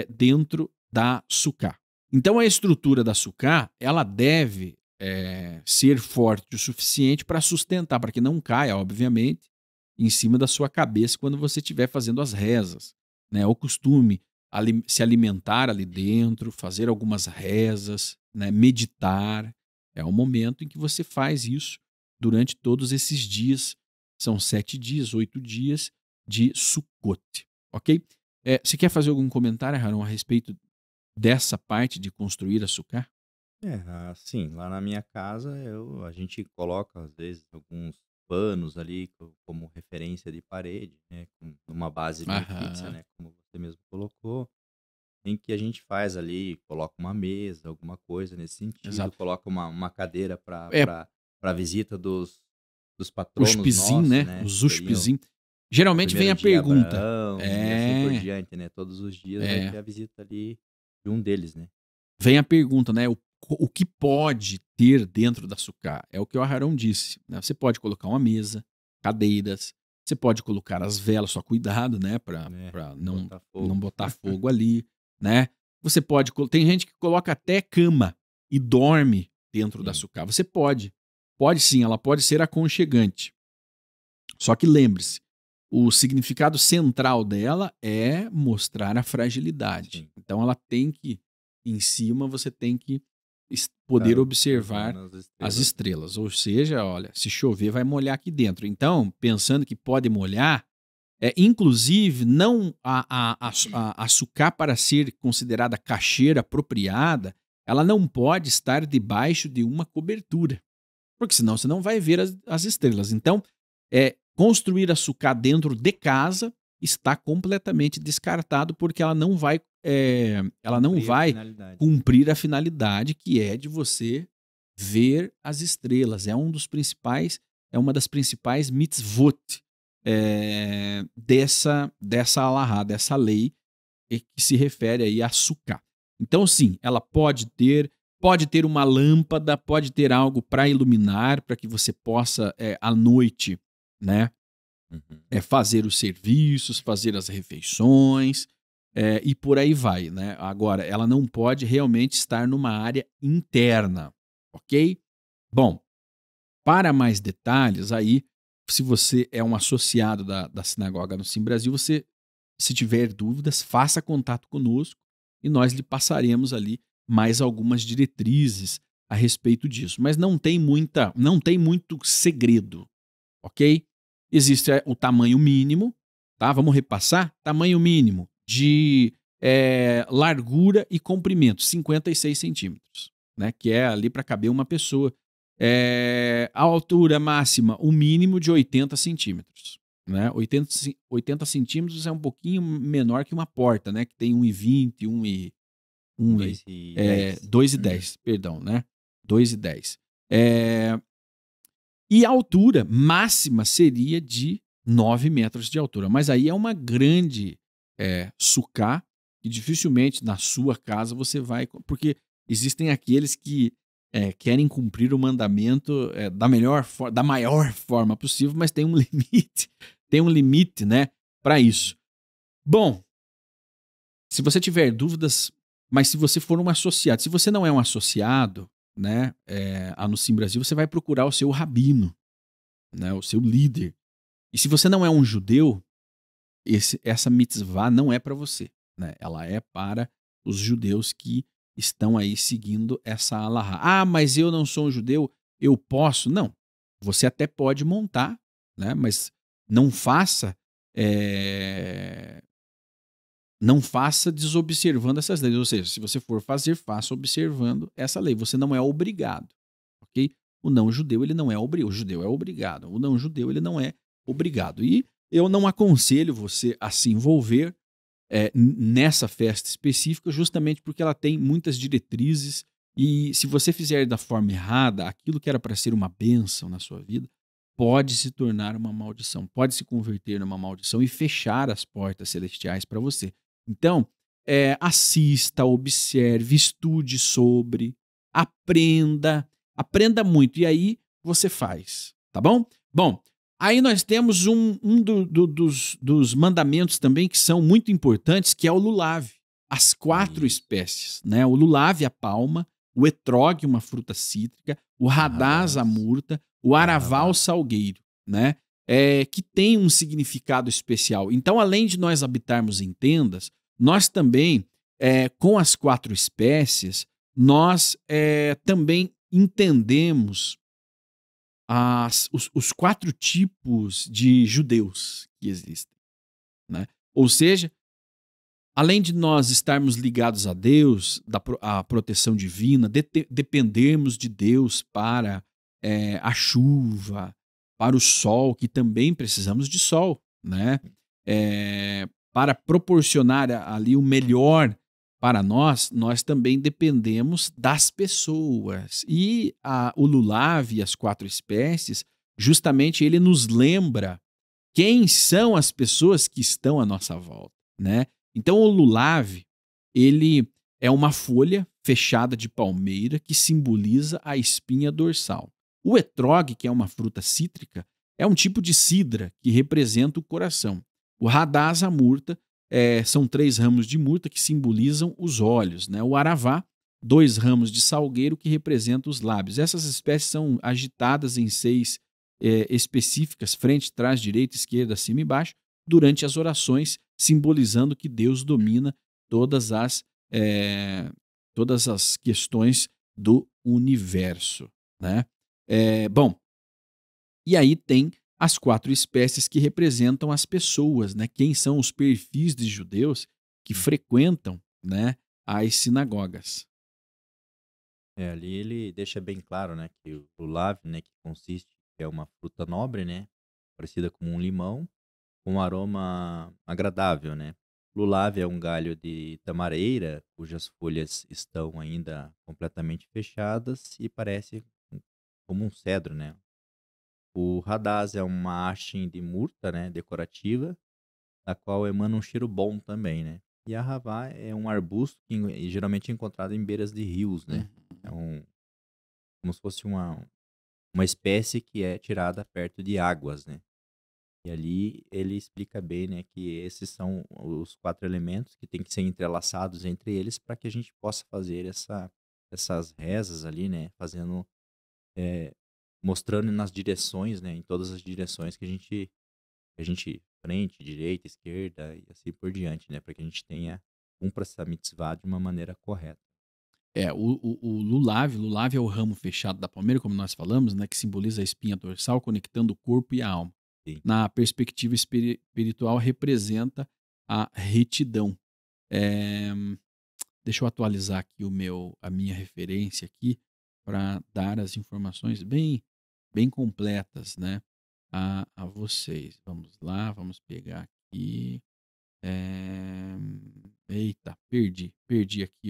dentro da sucá. Então a estrutura da sucá, ela deve ser forte o suficiente para sustentar, para que não caia, obviamente, em cima da sua cabeça quando você estiver fazendo as rezas. Né? O costume se alimentar ali dentro, fazer algumas rezas, né? Meditar, É o momento em que você faz isso durante todos esses dias. São 7 dias, 8 dias de Sukkot, ok? Você quer fazer algum comentário, Haron, a respeito dessa parte de construir a Sukkah? Assim, lá na minha casa a gente coloca às vezes alguns panos ali como referência de parede, né, com uma base bem fixa, Aham, né, como você mesmo colocou, em que a gente faz ali, coloca uma mesa, alguma coisa nesse sentido, exato. coloca uma cadeira para É, para visita dos patronos ushpizin, nossos, né? né, Os que seriam ushpizin. o Geralmente vem primeiro a dia pergunta. Abraão e assim por É, diante, né, todos os dias vai é. ter a visita ali de um deles, né. Vem a pergunta, né? O que pode ter dentro da sucá? É o que o Aharon disse, né? Você pode colocar uma mesa, cadeiras, você pode colocar as velas, só cuidado, né? Para Né, não, botar não fogo. botar fogo ali, né? Você pode. Tem gente que coloca até cama e dorme dentro da Sim, sucá. Você pode. Pode sim, ela pode ser aconchegante. Só que lembre-se, o significado central dela é mostrar a fragilidade. sim. Então ela tem que, em cima, você tem que Estar poder observar observando as as estrelas, né. estrelas. Ou seja, olha, se chover, vai molhar aqui dentro. Então, pensando que pode molhar, inclusive, não a sucá para ser considerada cacheira apropriada, ela não pode estar debaixo de uma cobertura, porque senão você não vai ver as estrelas. Então, construir a sucá dentro de casa está completamente descartado, porque ela não Cumprir a vai finalidade. cumprir a finalidade que é de você ver as estrelas. É uma das principais mitzvot dessa alahá, dessa lei que se refere aí a sucá. Então, sim, ela pode ter uma lâmpada, pode ter algo para iluminar, para que você possa, à noite, né, Uhum. fazer os serviços, fazer as refeições, e por aí vai, né? Agora, ela não pode realmente estar numa área interna, ok? Bom, para mais detalhes, aí, se você é um associado da Sinagoga no Sim Brasil, você, se tiver dúvidas, faça contato conosco e nós lhe passaremos ali mais algumas diretrizes a respeito disso. Mas não tem muito segredo, ok? Existe o tamanho mínimo, tá? Vamos repassar? Tamanho mínimo de largura e comprimento, 56 centímetros, né? Que é ali para caber uma pessoa. A altura máxima, o mínimo de 80 centímetros. Né? 80 centímetros é um pouquinho menor que uma porta, né? Que tem 1,20, 2:10. 2,10, perdão, né? 2,10. E a altura máxima seria de 9 metros de altura. Mas aí é uma grande sucá, que dificilmente na sua casa você vai. Porque existem aqueles que querem cumprir o mandamento da maior forma possível, mas tem um limite, né, para isso. Bom, se você tiver dúvidas, mas se você for um associado, se você não é um associado, né, a No Sim Brasil, você vai procurar o seu rabino, né, o seu líder. E se você não é um judeu, essa mitzvah não é para você, né? Ela é para os judeus que estão aí seguindo essa alahá. Ah, mas eu não sou um judeu, eu posso? Não. Você até pode montar, né? Mas não faça não faça desobservando essas leis. Ou seja, se você for fazer, faça observando essa lei. Você não é obrigado, ok? O não judeu, ele não é obrigado. O judeu é obrigado. O não judeu, ele não é obrigado. E eu não aconselho você a se envolver nessa festa específica, justamente porque ela tem muitas diretrizes e se você fizer da forma errada, aquilo que era para ser uma bênção na sua vida, pode se tornar uma maldição, pode se converter numa maldição e fechar as portas celestiais para você. Então, assista, observe, estude sobre, aprenda muito e aí você faz, tá bom? Bom, aí nós temos dos mandamentos também que são muito importantes, que é o lulav. As 4 Isso. espécies, né? O lulav, a palma, o etrog, uma fruta cítrica, o radaz, a Radaz, murta, o aravá, o Aravá. salgueiro, né? Que tem um significado especial. Então, além de nós habitarmos em tendas, nós também, com as 4 espécies, nós também entendemos os 4 tipos de judeus que existem, né? Ou seja, além de nós estarmos ligados a Deus, a proteção divina, dependermos de Deus para a chuva, para o sol, que também precisamos de sol, né? Para proporcionar ali o melhor para nós também dependemos das pessoas. E o Lulav e as 4 espécies, justamente ele nos lembra quem são as pessoas que estão à nossa volta, né? Então o Lulav, ele é uma folha fechada de palmeira que simboliza a espinha dorsal. O etrog, que é uma fruta cítrica, é um tipo de cidra que representa o coração. O Hadaz, a murta, são 3 ramos de murta que simbolizam os olhos, né? O aravá, 2 ramos de salgueiro que representam os lábios. Essas espécies são agitadas em 6 específicas, frente, trás, direita, esquerda, cima e baixo, durante as orações, simbolizando que Deus domina todas as questões do universo, né? Bom, e aí tem as 4 espécies que representam as pessoas, né? Quem são os perfis de judeus que frequentam, né, as sinagogas. Ali ele deixa bem claro, né, que o lulav, né, que é uma fruta nobre, né, parecida com um limão, com um aroma agradável, né. Lulav é um galho de tamareira, cujas folhas estão ainda completamente fechadas e parece como um cedro, né. O hadaz é uma haste de murta, né, decorativa, da qual emana um cheiro bom também, né. E a ravá é um arbusto que geralmente é encontrado em beiras de rios, né. É como se fosse uma espécie que é tirada perto de águas, né. E ali ele explica bem, né, que esses são os 4 elementos que têm que ser entrelaçados entre eles para que a gente possa fazer essas rezas ali, né, fazendo, eh, mostrando nas direções, né, em todas as direções que a gente frente, direita, esquerda e assim por diante, né, para que a gente cumpra essa mitzvah de uma maneira correta. O lulav é o ramo fechado da palmeira, como nós falamos, né, que simboliza a espinha dorsal conectando o corpo e a alma. Sim. Na perspectiva espiritual, representa a retidão. É, deixa eu atualizar aqui a minha referência aqui para dar as informações bem completas, né, a vocês. Vamos lá, vamos pegar aqui. Eita, perdi aqui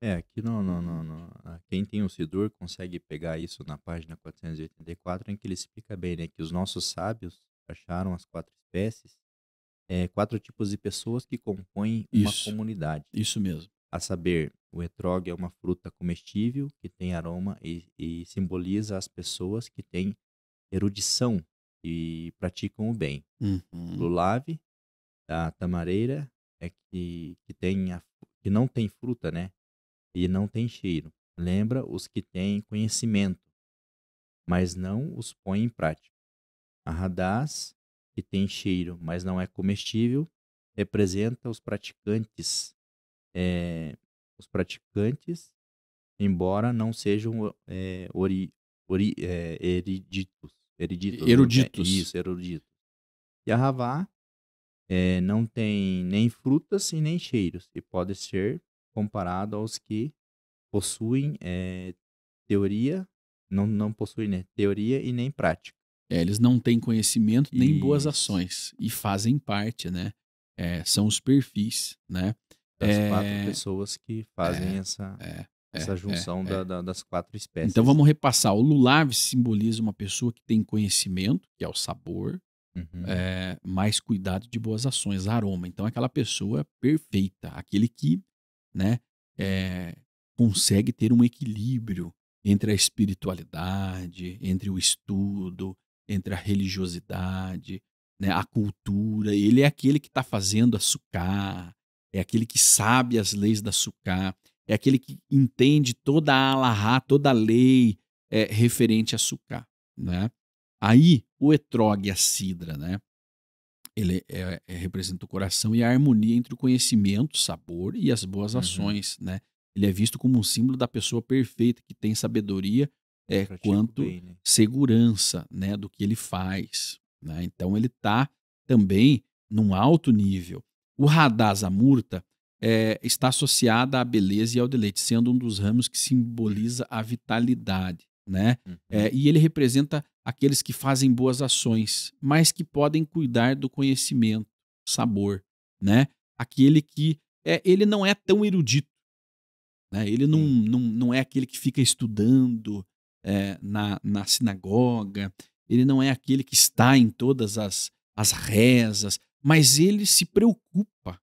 Aqui quem tem o Sidur consegue pegar isso na página 484, em que ele explica bem, né, que os nossos sábios acharam as 4 espécies, 4 tipos de pessoas que compõem uma Isso, comunidade. isso mesmo. A saber, o etrog é uma fruta comestível que tem aroma e simboliza as pessoas que têm erudição e praticam o bem. Uhum. Lulav, da tamareira, que não tem fruta, né? E não tem cheiro. Lembra os que têm conhecimento, mas não os põe em prática. A hadaz, que tem cheiro, mas não é comestível, representa os praticantes, embora não sejam Eruditos. Isso, eruditos. E a ravá não tem nem frutas e nem cheiros, e pode ser comparado aos que possuem teoria, não possuem, né, teoria e nem prática. Eles não têm conhecimento nem boas Isso. ações e fazem parte, né? São os perfis, né? Das 4 É, pessoas que fazem é, essa é, essa junção é. das 4 Então espécies. vamos repassar. O lulav simboliza uma pessoa que tem conhecimento, que é o sabor, Uhum. mais cuidado de boas ações, aroma. Então aquela pessoa perfeita, aquele que, né, consegue ter um equilíbrio entre a espiritualidade, entre o estudo, entre a religiosidade, né, a cultura. Ele é aquele que está fazendo a sukkah, é aquele que sabe as leis da sukkah, é aquele que entende toda a alahá, toda a lei referente a sukkah, né? Aí o etrog e a sidra, né? Ele representa o coração e a harmonia entre o conhecimento, sabor e as boas Uhum. ações, né? Ele é visto como um símbolo da pessoa perfeita, que tem sabedoria Pratica o quanto bem, né? segurança, né, do que ele faz, né? Então ele está também num alto nível. O Radhasamurta está associada à beleza e ao deleite, sendo um dos ramos que simboliza a vitalidade, né? Uhum. E ele representa aqueles que fazem boas ações, mas que podem cuidar do conhecimento, sabor, né? Aquele que ele não é tão erudito, né? Ele Sim. não é aquele que fica estudando na sinagoga, ele não é aquele que está em todas as rezas, mas ele se preocupa,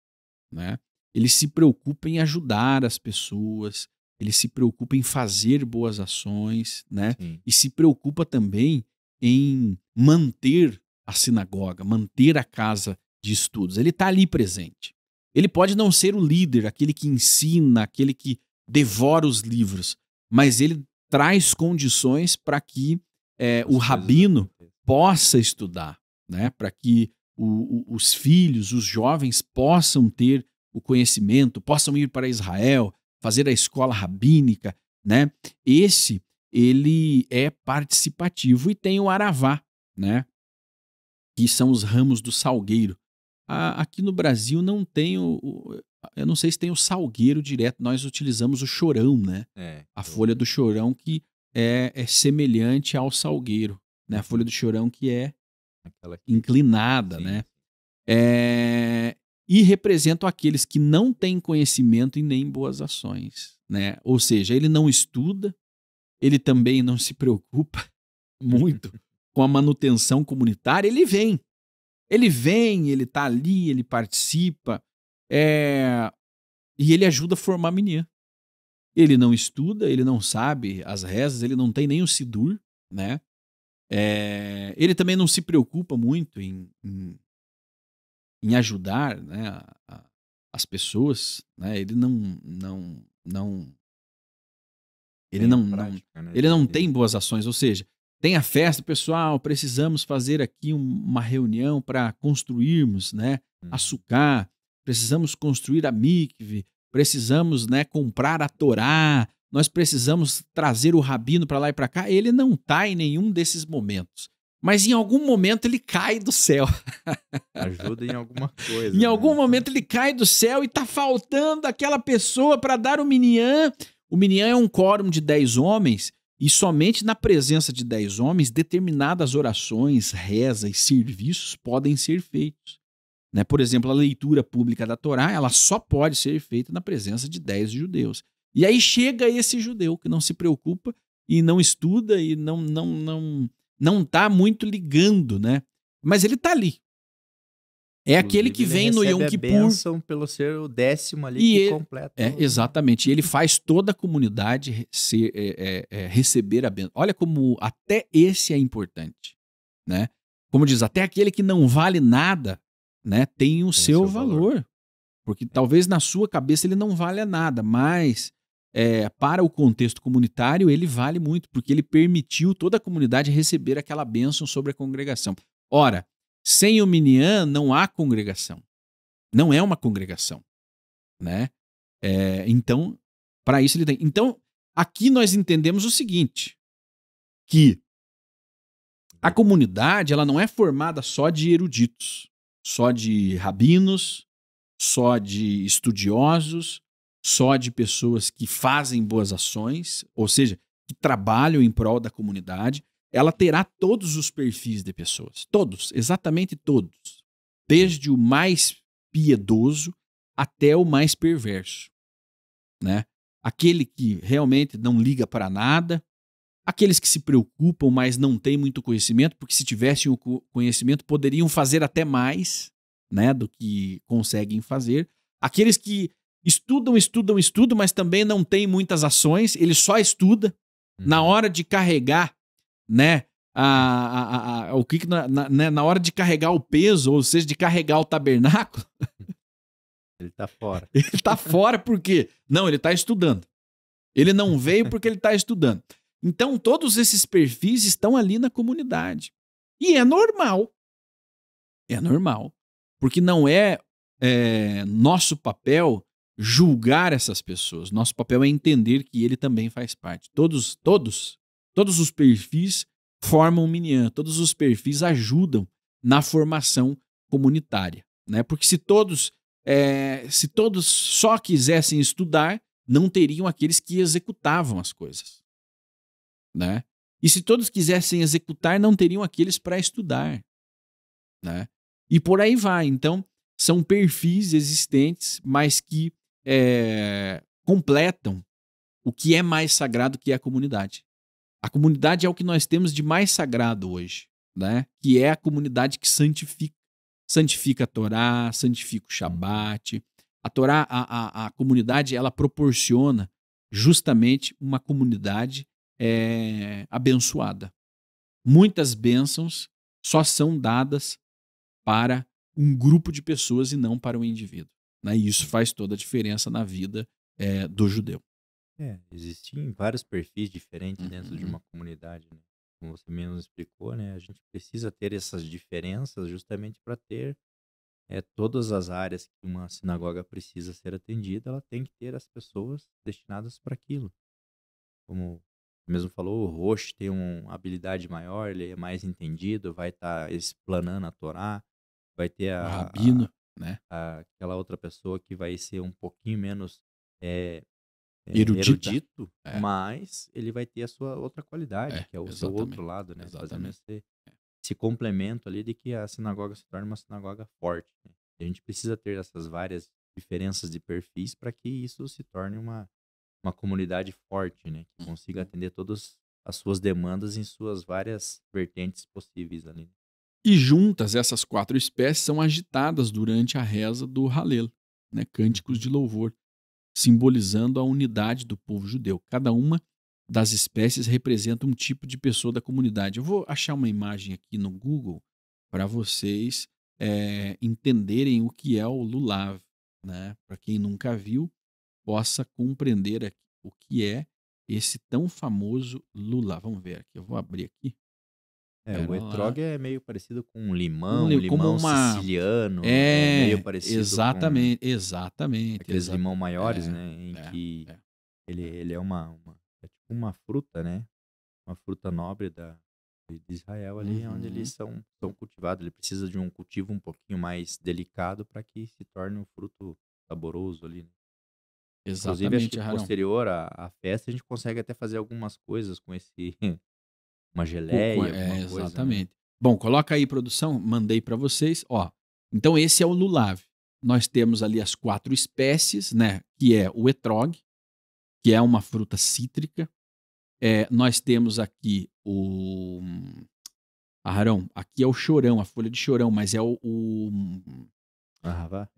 né? Ele se preocupa em ajudar as pessoas, ele se preocupa em fazer boas ações, né? Sim. E se preocupa também em manter a sinagoga, manter a casa de estudos. Ele está ali presente. Ele pode não ser o líder, aquele que ensina, aquele que devora os livros, mas ele traz condições para que As o coisas rabino acontecem. possa estudar, né? Para que os filhos, os jovens possam ter o conhecimento, possam ir para Israel, fazer a escola rabínica, né? Ele é participativo. E tem o Aravá, né? Que são os ramos do salgueiro. Aqui no Brasil não tem eu não sei se tem o salgueiro direto, nós utilizamos o chorão, né? A folha do chorão que é semelhante ao salgueiro, né? A folha do chorão que é Aquela que... inclinada, Sim. né? E representam aqueles que não têm conhecimento e nem boas ações, né? Ou seja, ele não estuda, ele também não se preocupa muito com a manutenção comunitária, ele vem, ele está ali, ele participa, e ele ajuda a formar a menina. Ele não estuda, ele não sabe as rezas, ele não tem nem o Sidur, né? Ele também não se preocupa muito em ajudar, né, as pessoas, né? Ele Tem a prática, né, ele não de... tem boas ações, ou seja, tem a festa, pessoal, precisamos fazer aqui uma reunião para construirmos, né, a Sukkah, precisamos construir a mikve, precisamos, né, comprar a Torá, nós precisamos trazer o rabino para lá e para cá. Ele não está em nenhum desses momentos, mas em algum momento ele cai do céu. Ajuda em alguma coisa. Em algum né? momento ele cai do céu e está faltando aquela pessoa para dar o minyan. O minyan é um quórum de 10 homens e somente na presença de 10 homens determinadas orações, rezas e serviços podem ser feitos. Né? Por exemplo, a leitura pública da Torá, ela só pode ser feita na presença de 10 judeus. E aí chega esse judeu que não se preocupa e não estuda e não está muito ligando, né? Mas ele está ali. É aquele que vem no Yom Kippur. Ele recebe a bênção pelo ser o 10º ali que completa. Exatamente. E ele faz toda a comunidade receber a bênção. Olha como até esse é importante, né? Como diz, até aquele que não vale nada, né, tem o seu valor. Porque talvez na sua cabeça ele não valha nada, mas para o contexto comunitário ele vale muito, porque ele permitiu toda a comunidade receber aquela bênção sobre a congregação. Ora, sem o minyan não há congregação. Não é uma congregação, né? Então, para isso ele tem. Então, aqui nós entendemos o seguinte, que a comunidade ela não é formada só de eruditos, só de rabinos, só de estudiosos, só de pessoas que fazem boas ações, ou seja, que trabalham em prol da comunidade. Ela terá todos os perfis de pessoas. Todos, exatamente todos. Desde o mais piedoso até o mais perverso. Né? Aquele que realmente não liga para nada, aqueles que se preocupam, mas não têm muito conhecimento, porque se tivessem o conhecimento poderiam fazer até mais, né, do que conseguem fazer. Aqueles que estudam, mas também não têm muitas ações, ele só estuda. Na hora de carregar, né, na hora de carregar o peso, ou seja, de carregar o tabernáculo, ele está fora. Ele está fora por quê? Não, ele está estudando. Ele não veio porque ele está estudando. Então, todos esses perfis estão ali na comunidade. E é normal. É normal. Porque não é nosso papel julgar essas pessoas. Nosso papel é entender que ele também faz parte. Todos os perfis formam um Minyan, todos os perfis ajudam na formação comunitária, né? Porque se todos só quisessem estudar, não teriam aqueles que executavam as coisas, né? E se todos quisessem executar, não teriam aqueles para estudar, né? E por aí vai. Então, são perfis existentes, mas que completam o que é mais sagrado, que é a comunidade. A comunidade é o que nós temos de mais sagrado hoje, né? Que é a comunidade que santifica. Santifica a Torá, santifica o Shabat. A Torá, a comunidade, ela proporciona justamente uma comunidade abençoada. Muitas bênçãos só são dadas para um grupo de pessoas e não para um indivíduo, né? E isso faz toda a diferença na vida do judeu. Existem vários perfis diferentes dentro de Uhum. uma comunidade, né? Como você mesmo explicou, né? A gente precisa ter essas diferenças justamente para ter todas as áreas que uma sinagoga precisa ser atendida, ela tem que ter as pessoas destinadas para aquilo. Como você mesmo falou, o Rosh tem uma habilidade maior, ele é mais entendido, vai estar explanando a Torá, vai ter O rabino, né? aquela outra pessoa que vai ser um pouquinho menos é, Erudita. erudito, mas ele vai ter a sua outra qualidade, que é o seu outro Exatamente. lado, né? Fazendo Exatamente. esse complemento ali de que a sinagoga se torne uma sinagoga forte, né? A gente precisa ter essas várias diferenças de perfis para que isso se torne uma comunidade forte, né? Que consiga atender todas as suas demandas em suas várias vertentes possíveis ali. E juntas, essas 4 espécies são agitadas durante a reza do Halel, né? Cânticos de louvor, simbolizando a unidade do povo judeu. Cada uma das espécies representa um tipo de pessoa da comunidade. Eu vou achar uma imagem aqui no Google para vocês entenderem o que é o Lulav, né? Para quem nunca viu, possa compreender aqui o que é esse tão famoso Lulav. Vamos ver aqui, eu vou abrir aqui. O Pera lá. etrog é meio parecido com um Como limão uma... siciliano, é meio parecido com exatamente. aqueles limão maiores, né? Em É, que é. ele é é tipo uma fruta, né? Uma fruta nobre de Israel ali, onde Uhum. eles são cultivados. Ele precisa de um cultivo um pouquinho mais delicado para que se torne um fruto saboroso ali, né? Inclusive, acho que Exatamente, Harão. posterior à festa, a gente consegue até fazer algumas coisas com esse, uma geleia, alguma coisa, né? Exatamente. Bom, coloca aí, produção, mandei para vocês. Ó, então esse é o Lulav. Nós temos ali as 4 espécies, né? Que é o etrog, que é uma fruta cítrica. Nós temos aqui o... Harão, aqui é o chorão, a folha de chorão, mas é Aravá?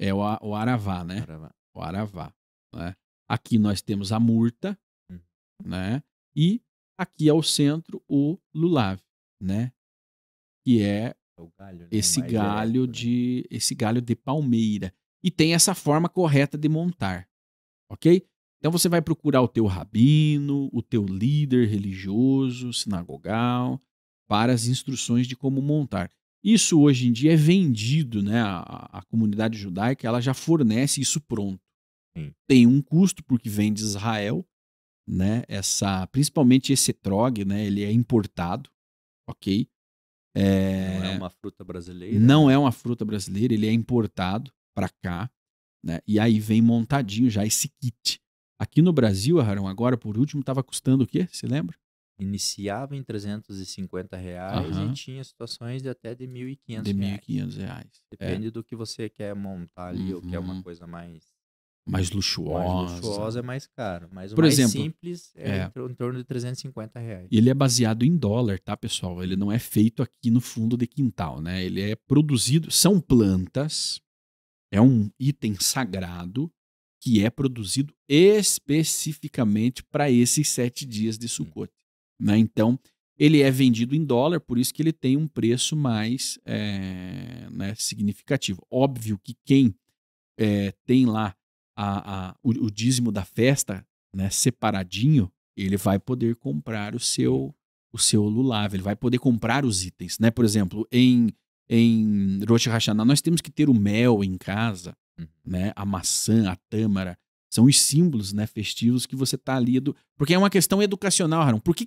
o aravá, né? Aravá. O aravá, né? Aqui nós temos a murta, Hum. né? E aqui ao centro o lulav, né? Que é O galho, né? esse Mais galho ereto, né? esse galho de palmeira. E tem essa forma correta de montar, ok? Então você vai procurar o teu rabino, o teu líder religioso, sinagogal, para as instruções de como montar. Isso hoje em dia é vendido, né? A comunidade judaica ela já fornece isso pronto. Sim. Tem um custo porque vem de Israel, né? Principalmente esse etrog, né? Ele é importado, ok? Não é uma fruta brasileira, Não né? é uma fruta brasileira, ele é importado para cá, né? E aí vem montadinho já esse kit. Aqui no Brasil, Arão, agora por último, estava custando o quê? Você lembra? Iniciava em R$ 350 e Aham, tinha situações de até de R$ 1.500. de R$ 1.500. Depende do que você quer montar ali, ou quer uma Uhum. coisa mais Mais luxuosa, luxuosa. é mais caro. Mas o Por mais exemplo, simples é em torno de R$ 350. ele é baseado em dólar, tá, pessoal? Ele não é feito aqui no fundo de quintal, né? Ele é produzido, são plantas, é um item sagrado que é produzido especificamente para esses 7 dias de Sukkot, né? Então, ele é vendido em dólar, por isso que ele tem um preço mais né, significativo. Óbvio que quem tem lá o dízimo da festa, né, separadinho, ele vai poder comprar o seu lulav, ele vai poder comprar os itens, né? Por exemplo, em Rosh Hashanah nós temos que ter o mel em casa, né? A maçã, a tâmara, São os símbolos, né, festivos que você está ali. Porque é uma questão educacional, Haron. Por que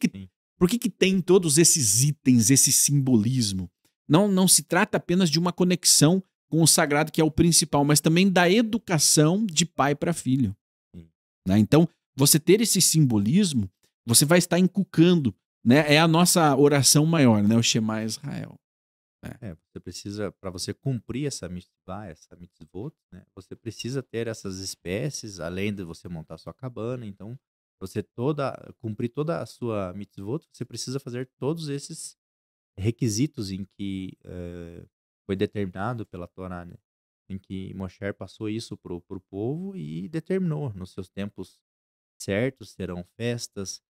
que tem todos esses itens, esse simbolismo? Não se trata apenas de uma conexão com o sagrado, que é o principal, mas também da educação de pai para filho. Né? Então, você ter esse simbolismo, você vai estar inculcando, né? É a nossa oração maior, né? O Shema Israel. Você precisa, para você cumprir essa mitzvah, essa mitzvot, né? Você precisa ter essas espécies, além de você montar sua cabana. Então, você cumprir toda a sua mitzvot, você precisa fazer todos esses requisitos em que foi determinado pela Torá, né? Em que Moshe passou isso pro povo e determinou, nos seus tempos certos serão festas,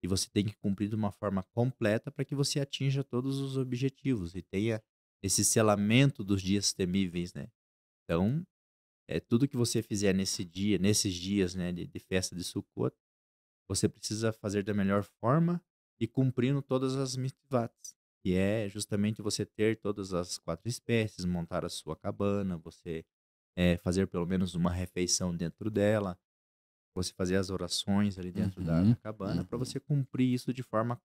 e você tem que cumprir de uma forma completa para que você atinja todos os objetivos e tenha esse selamento dos dias temíveis, né? Então, tudo que você fizer nesses dias, né, de festa de Sukkot, você precisa fazer da melhor forma e cumprindo todas as mitzvot, que é justamente você ter todas as 4 espécies, montar a sua cabana, você fazer pelo menos uma refeição dentro dela, você fazer as orações ali dentro da cabana, para você cumprir isso de forma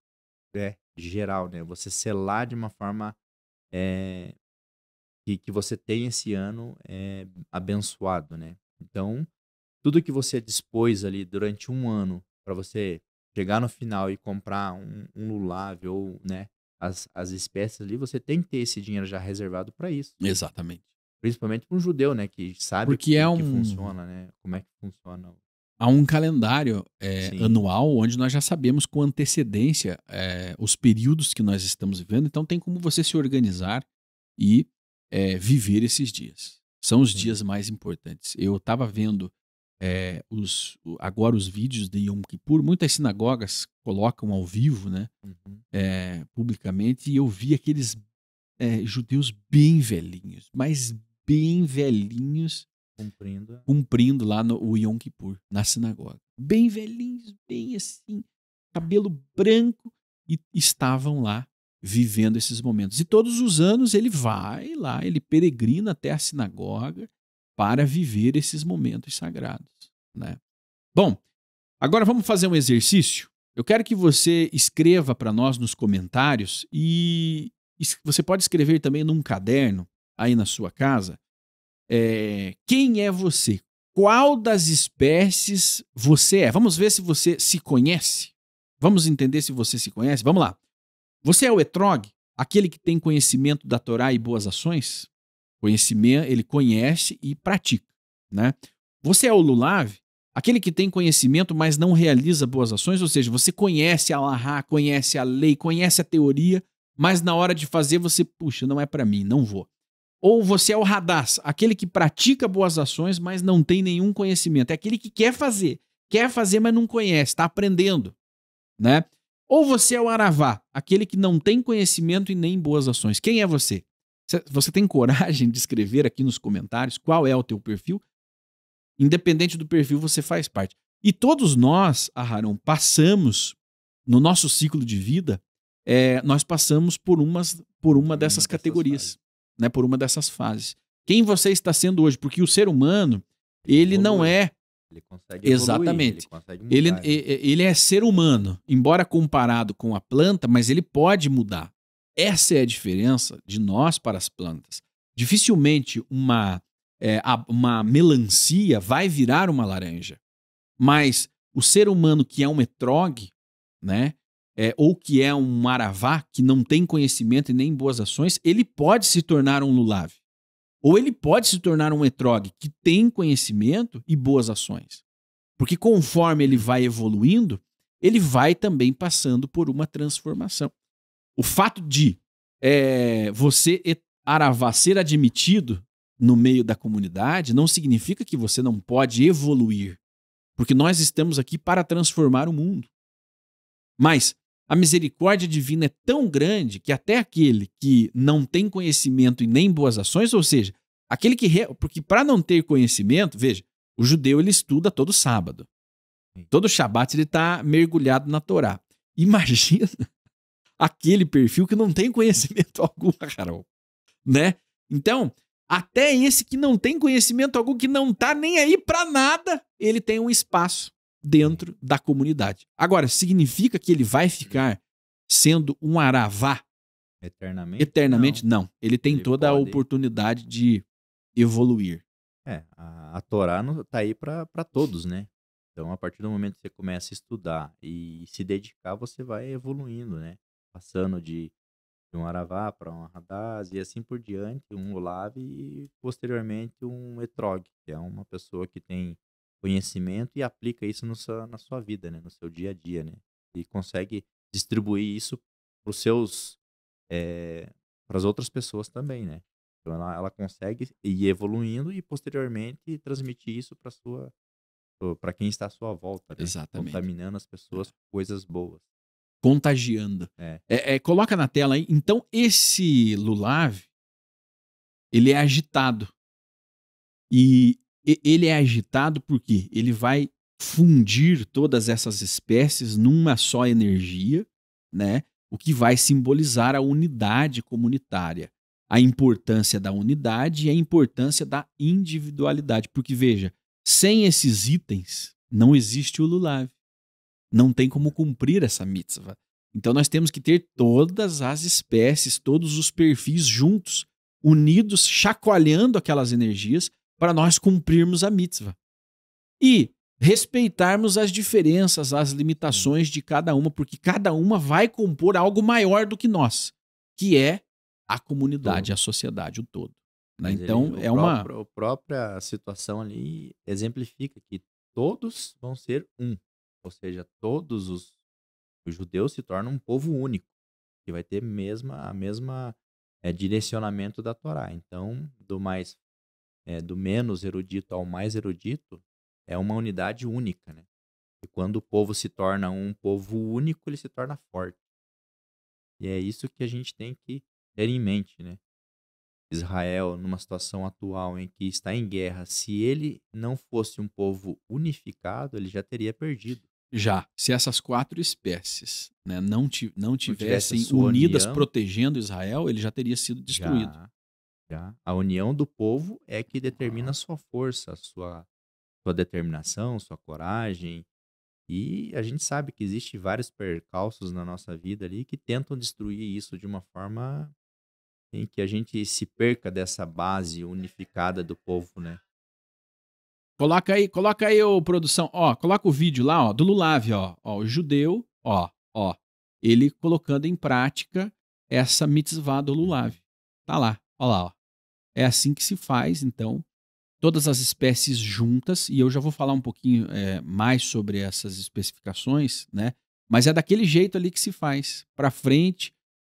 geral, né? Você selar de uma forma que você tem esse ano abençoado, né? Então, tudo que você dispôs ali durante um ano para você chegar no final e comprar um lulav ou, né, as espécies ali, você tem que ter esse dinheiro já reservado para isso. Exatamente. Principalmente para um judeu, né, que sabe Porque que funciona, né? Como é que funciona. Há um calendário Sim. anual onde nós já sabemos com antecedência os períodos que nós estamos vivendo, então tem como você se organizar e viver esses dias. São os Sim. dias mais importantes. Eu estava vendo agora os vídeos de Yom Kippur, muitas sinagogas colocam ao vivo, né, publicamente, e eu vi aqueles judeus bem velhinhos, mas bem velhinhos, cumprindo lá o Yom Kippur, na sinagoga. Bem velhinhos, bem assim, cabelo branco, e estavam lá vivendo esses momentos. E todos os anos ele vai lá, ele peregrina até a sinagoga para viver esses momentos sagrados, né? Bom, agora vamos fazer um exercício. Eu quero que você escreva para nós nos comentários, e você pode escrever também num caderno aí na sua casa. Quem é você? Qual das espécies você é? Vamos ver se você se conhece. Vamos entender se você se conhece. Vamos lá. Você é o etrog, aquele que tem conhecimento da Torá e boas ações? Conhecimento, ele conhece e pratica, né? Você é o lulav, aquele que tem conhecimento, mas não realiza boas ações, ou seja, você conhece a Alahá, conhece a lei, conhece a teoria, mas na hora de fazer você, puxa, não é para mim, não vou. Ou você é o Hadass, aquele que pratica boas ações, mas não tem nenhum conhecimento. É aquele que quer fazer, mas não conhece, está aprendendo, né? Ou você é o Aravá, aquele que não tem conhecimento e nem boas ações. Quem é você? Você tem coragem de escrever aqui nos comentários qual é o teu perfil? Independente do perfil, você faz parte. E todos nós, Aharon, passamos, no nosso ciclo de vida, nós passamos por uma dessas categorias, né? Por uma dessas fases. Quem você está sendo hoje? Porque o ser humano, ele não é... Ele consegue exatamente. Evoluir, ele consegue mudar. Ele é ser humano, embora comparado com a planta, mas ele pode mudar. Essa é a diferença de nós para as plantas. Dificilmente uma melancia vai virar uma laranja. Mas o ser humano que é um etrog, né, ou que é um aravá, que não tem conhecimento e nem boas ações, ele pode se tornar um lulav. Ou ele pode se tornar um etrog que tem conhecimento e boas ações. Porque conforme ele vai evoluindo, ele vai também passando por uma transformação. O fato de você, aravá, ser admitido no meio da comunidade não significa que você não pode evoluir. Porque nós estamos aqui para transformar o mundo. Mas a misericórdia divina é tão grande que até aquele que não tem conhecimento e nem boas ações, ou seja, aquele que... Porque para não ter conhecimento, veja, o judeu ele estuda todo sábado. Todo Shabat ele está mergulhado na Torá. Imagina aquele perfil que não tem conhecimento algum, Carol, né? Então, até esse que não tem conhecimento algum, que não tá nem aí para nada, ele tem um espaço dentro da comunidade. Agora, significa que ele vai ficar sendo um aravá eternamente? Não. Ele tem toda a oportunidade de evoluir. A Torá tá aí para todos, né? Então, a partir do momento que você começa a estudar e se dedicar, você vai evoluindo, né? Passando de um aravá para um hadaz e assim por diante, um lulav e posteriormente um etrog, que é uma pessoa que tem conhecimento e aplica isso na sua vida, né? No seu dia a dia, né? E consegue distribuir isso para os seus para as outras pessoas também, né? Então ela consegue ir evoluindo e posteriormente transmitir isso para quem está à sua volta, né? Exatamente. Contaminando as pessoas com coisas boas. Contagiando. Coloca na tela aí. Então, esse lulav, ele é agitado. E ele é agitado porque ele vai fundir todas essas espécies numa só energia, né? O que vai simbolizar a unidade comunitária, a importância da unidade e a importância da individualidade. Porque, veja, sem esses itens, não existe o lulav. Não tem como cumprir essa mitzvah. Então nós temos que ter todas as espécies, todos os perfis juntos, unidos, chacoalhando aquelas energias para nós cumprirmos a mitzvah. E respeitarmos as diferenças, as limitações de cada uma, porque cada uma vai compor algo maior do que nós, que é a comunidade, a sociedade, o todo. Né? Então a própria situação ali exemplifica que todos vão ser um. Ou seja, todos os judeus se tornam um povo único, que vai ter a mesma direcionamento da Torá. Então, do menos erudito ao mais erudito, é uma unidade única, né? E quando o povo se torna um povo único, ele se torna forte. E é isso que a gente tem que ter em mente, né? Israel, numa situação atual em que está em guerra, se ele não fosse um povo unificado, ele já teria perdido. Se essas 4 espécies, né, não tivessem unidas união, protegendo Israel, ele já teria sido destruído. A união do povo é que determina a sua força, a sua determinação, sua coragem. E a gente sabe que existe vários percalços na nossa vida ali que tentam destruir isso de uma forma em que a gente se perca dessa base unificada do povo, né? Coloca aí, ô produção, coloca o vídeo lá, do Lulav, o judeu, ele colocando em prática essa mitzvah do Lulav. Tá lá, ó. É assim que se faz, então, todas as espécies juntas, e eu já vou falar um pouquinho mais sobre essas especificações, né? Mas é daquele jeito ali que se faz, para frente,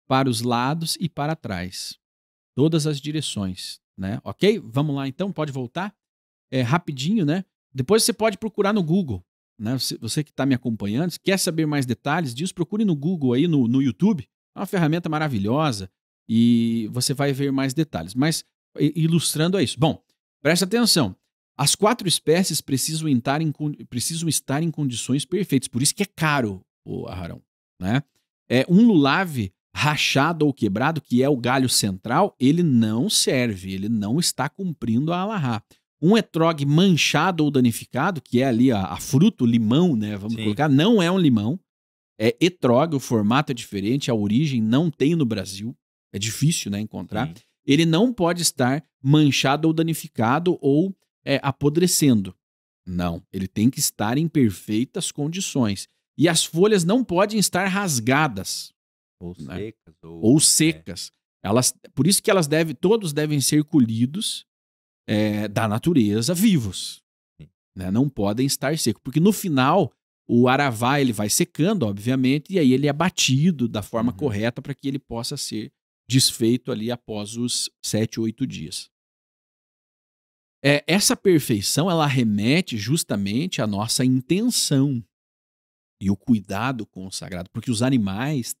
para os lados e para trás. Todas as direções, né? Ok? Vamos lá então, pode voltar? Rapidinho, né? Depois você pode procurar no Google, né? Você que está me acompanhando, se quer saber mais detalhes disso, procure no Google aí, no YouTube. É uma ferramenta maravilhosa e você vai ver mais detalhes. Mas ilustrando é isso. Bom, presta atenção. As 4 espécies precisam estar em condições perfeitas. Por isso que é caro, o Aharão, né? Um lulav rachado ou quebrado, que é o galho central, ele não serve, ele não está cumprindo a alahá. Um etrog manchado ou danificado, que é ali a fruta, o limão, né? Vamos colocar, não é um limão. É etrog, o formato é diferente, a origem não tem no Brasil. É difícil, né, encontrar. Sim. Ele não pode estar manchado ou danificado ou apodrecendo. Não, ele tem que estar em perfeitas condições. E as folhas não podem estar rasgadas. Ou né? secas. Ou secas. Por isso que todos devem ser colhidos da natureza vivos. Né? Não podem estar secos. Porque no final, o aravá ele vai secando, obviamente, e aí ele é batido da forma correta para que ele possa ser desfeito ali após os 7 ou 8 dias. Essa perfeição, ela remete justamente à nossa intenção e o cuidado com o sagrado, porque os animais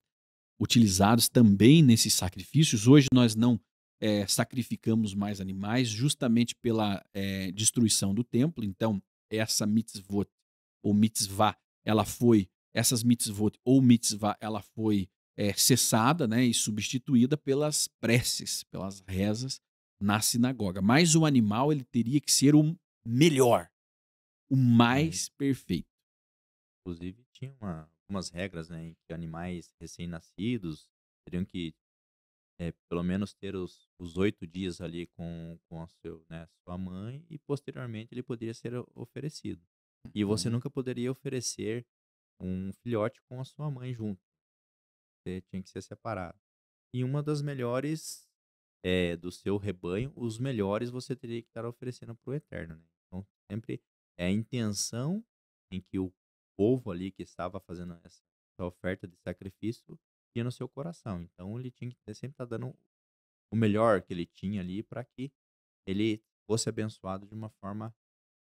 utilizados também nesses sacrifícios, hoje nós não sacrificamos mais animais justamente pela destruição do templo, então essa mitzvot ou mitzvah, essas mitzvot ou mitzvah, ela foi cessada, né, e substituída pelas preces, pelas rezas na sinagoga. Mas o animal ele teria que ser o melhor, o Sim. mais perfeito. Inclusive, tinha algumas regras, né, em que animais recém-nascidos teriam que, pelo menos ter os 8 dias ali com a sua mãe e posteriormente ele poderia ser oferecido. E você Uhum. nunca poderia oferecer um filhote com a sua mãe junto, você tinha que ser separado. E uma das melhores, do seu rebanho, os melhores você teria que estar oferecendo para o Eterno, né. Então sempre é a intenção em que o povo ali que estava fazendo essa oferta de sacrifício tinha no seu coração. Então ele tinha que sempre estar dando o melhor que ele tinha ali para que ele fosse abençoado de uma forma,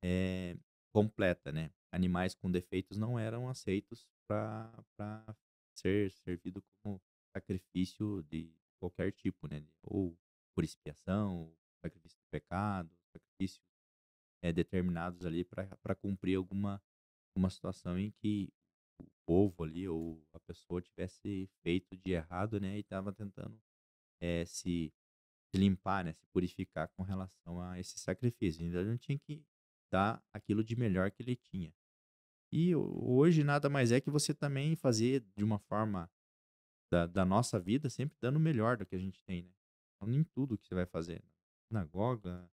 eh, completa, né. Animais com defeitos não eram aceitos para ser servido como sacrifício de qualquer tipo, né, ou por expiação, sacrifício de pecado, sacrifício, determinados ali para cumprir uma situação em que o povo ali ou a pessoa tivesse feito de errado, né, e estava tentando, se limpar, né, se purificar com relação a esse sacrifício. Então ele tinha que dar aquilo de melhor que ele tinha. E hoje nada mais é que você também fazer de uma forma da nossa vida, sempre dando o melhor do que a gente tem, né. Então em tudo que você vai fazer, sinagoga,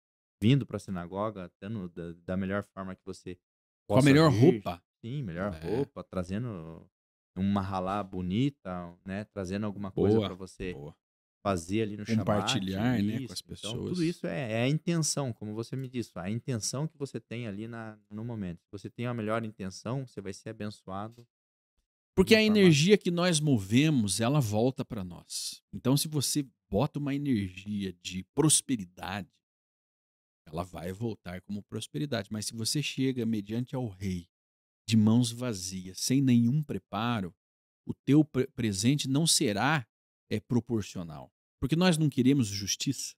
vindo para a sinagoga, dando da melhor forma que você Com a possa melhor vir. roupa. Sim, melhor É, roupa, trazendo uma halá bonita, né, trazendo alguma coisa para boa, você boa. fazer ali no shabat, Compartilhar, né, com isso. as Então tudo pessoas. isso é a intenção, como você me disse, a intenção que você tem ali no momento. Se você tem a melhor intenção, você vai ser abençoado de Porque uma a forma. energia que nós movemos, ela volta para nós. Então, se você bota uma energia de prosperidade, ela vai voltar como prosperidade. Mas se você chega mediante ao rei de mãos vazias, sem nenhum preparo, o teu presente não será proporcional. Porque nós não queremos justiça,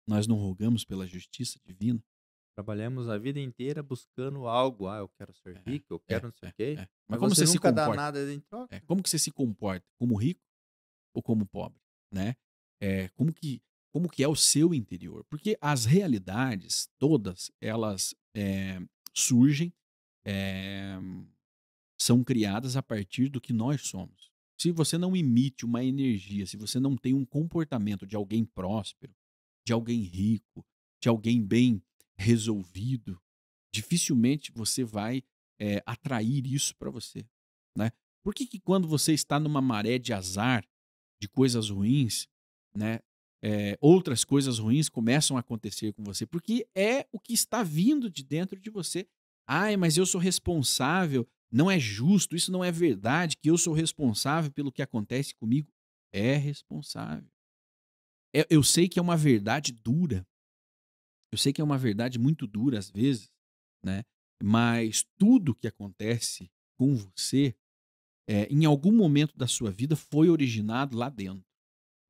nós não rogamos pela justiça divina. Trabalhamos a vida inteira buscando algo, eu quero ser É, rico, eu é, quero não sei o é, quê, é. Mas mas como você você se nunca dá comporta? nada em troca. Como que você se comporta? Como rico ou como pobre, né? É, como que é o seu interior? Porque as realidades todas elas surgem, eh, são criadas a partir do que nós somos. Se você não emite uma energia, se você não tem um comportamento de alguém próspero, de alguém rico, de alguém bem resolvido, dificilmente você vai atrair isso para você, né? Por que quando você está numa maré de azar, de coisas ruins, né, outras coisas ruins começam a acontecer com você? Porque é o que está vindo de dentro de você. Ai, mas eu sou responsável, não é justo, isso não é verdade, que eu sou responsável pelo que acontece comigo. É responsável. Eu sei que é uma verdade dura, eu sei que é uma verdade muito dura às vezes, né? Mas tudo que acontece com você, em algum momento da sua vida, foi originado lá dentro,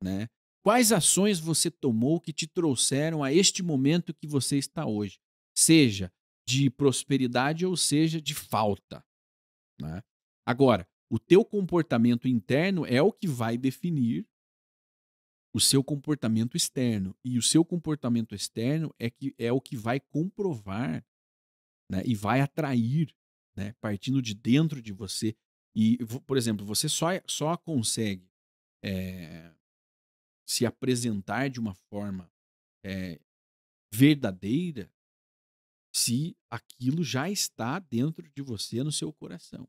né? Quais ações você tomou que te trouxeram a este momento que você está hoje? Seja de prosperidade ou seja de falta, né? Agora, o teu comportamento interno é o que vai definir o seu comportamento externo. E o seu comportamento externo é o que vai comprovar, né, e vai atrair, né, partindo de dentro de você. E, por exemplo, você só consegue eh, se apresentar de uma forma eh, verdadeira se aquilo já está dentro de você, no seu coração,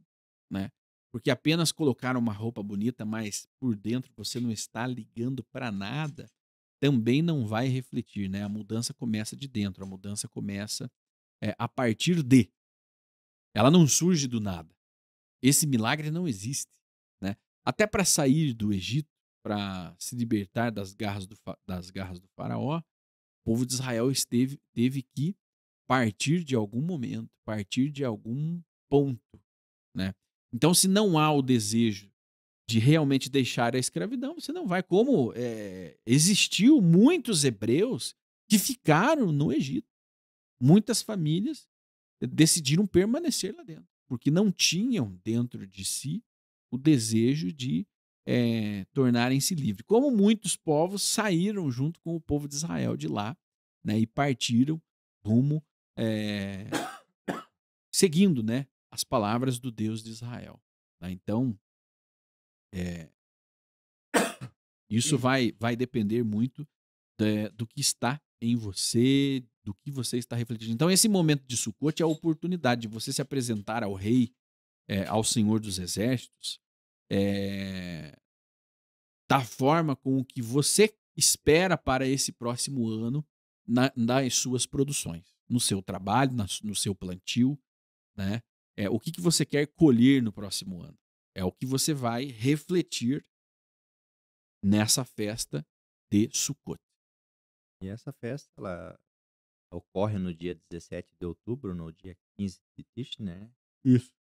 né? Porque apenas colocar uma roupa bonita, mas por dentro você não está ligando para nada, também não vai refletir, né? A mudança começa de dentro, a mudança começa a partir de. Ela não surge do nada. Esse milagre não existe, né? Até para sair do Egito, para se libertar das garras do faraó, o povo de Israel teve que partir de algum momento, partir de algum ponto, né? Então, se não há o desejo de realmente deixar a escravidão, você não vai. Como existiu muitos hebreus que ficaram no Egito. Muitas famílias decidiram permanecer lá dentro, porque não tinham dentro de si o desejo de tornarem-se livres. Como muitos povos saíram junto com o povo de Israel de lá, né, e partiram rumo, é, seguindo, né, as palavras do Deus de Israel. Tá? Então, é, isso vai depender muito do que está em você, do que você está refletindo. Então, esse momento de Sukkot é a oportunidade de você se apresentar ao rei, ao Senhor dos Exércitos, é, da forma com que você espera para esse próximo ano nas suas produções, no seu trabalho, no seu plantio, né? O que você quer colher no próximo ano. É o que você vai refletir nessa festa de Sukkot. E essa festa, ela ocorre no dia 17 de outubro, no dia 15 de Tishri, né? Isso.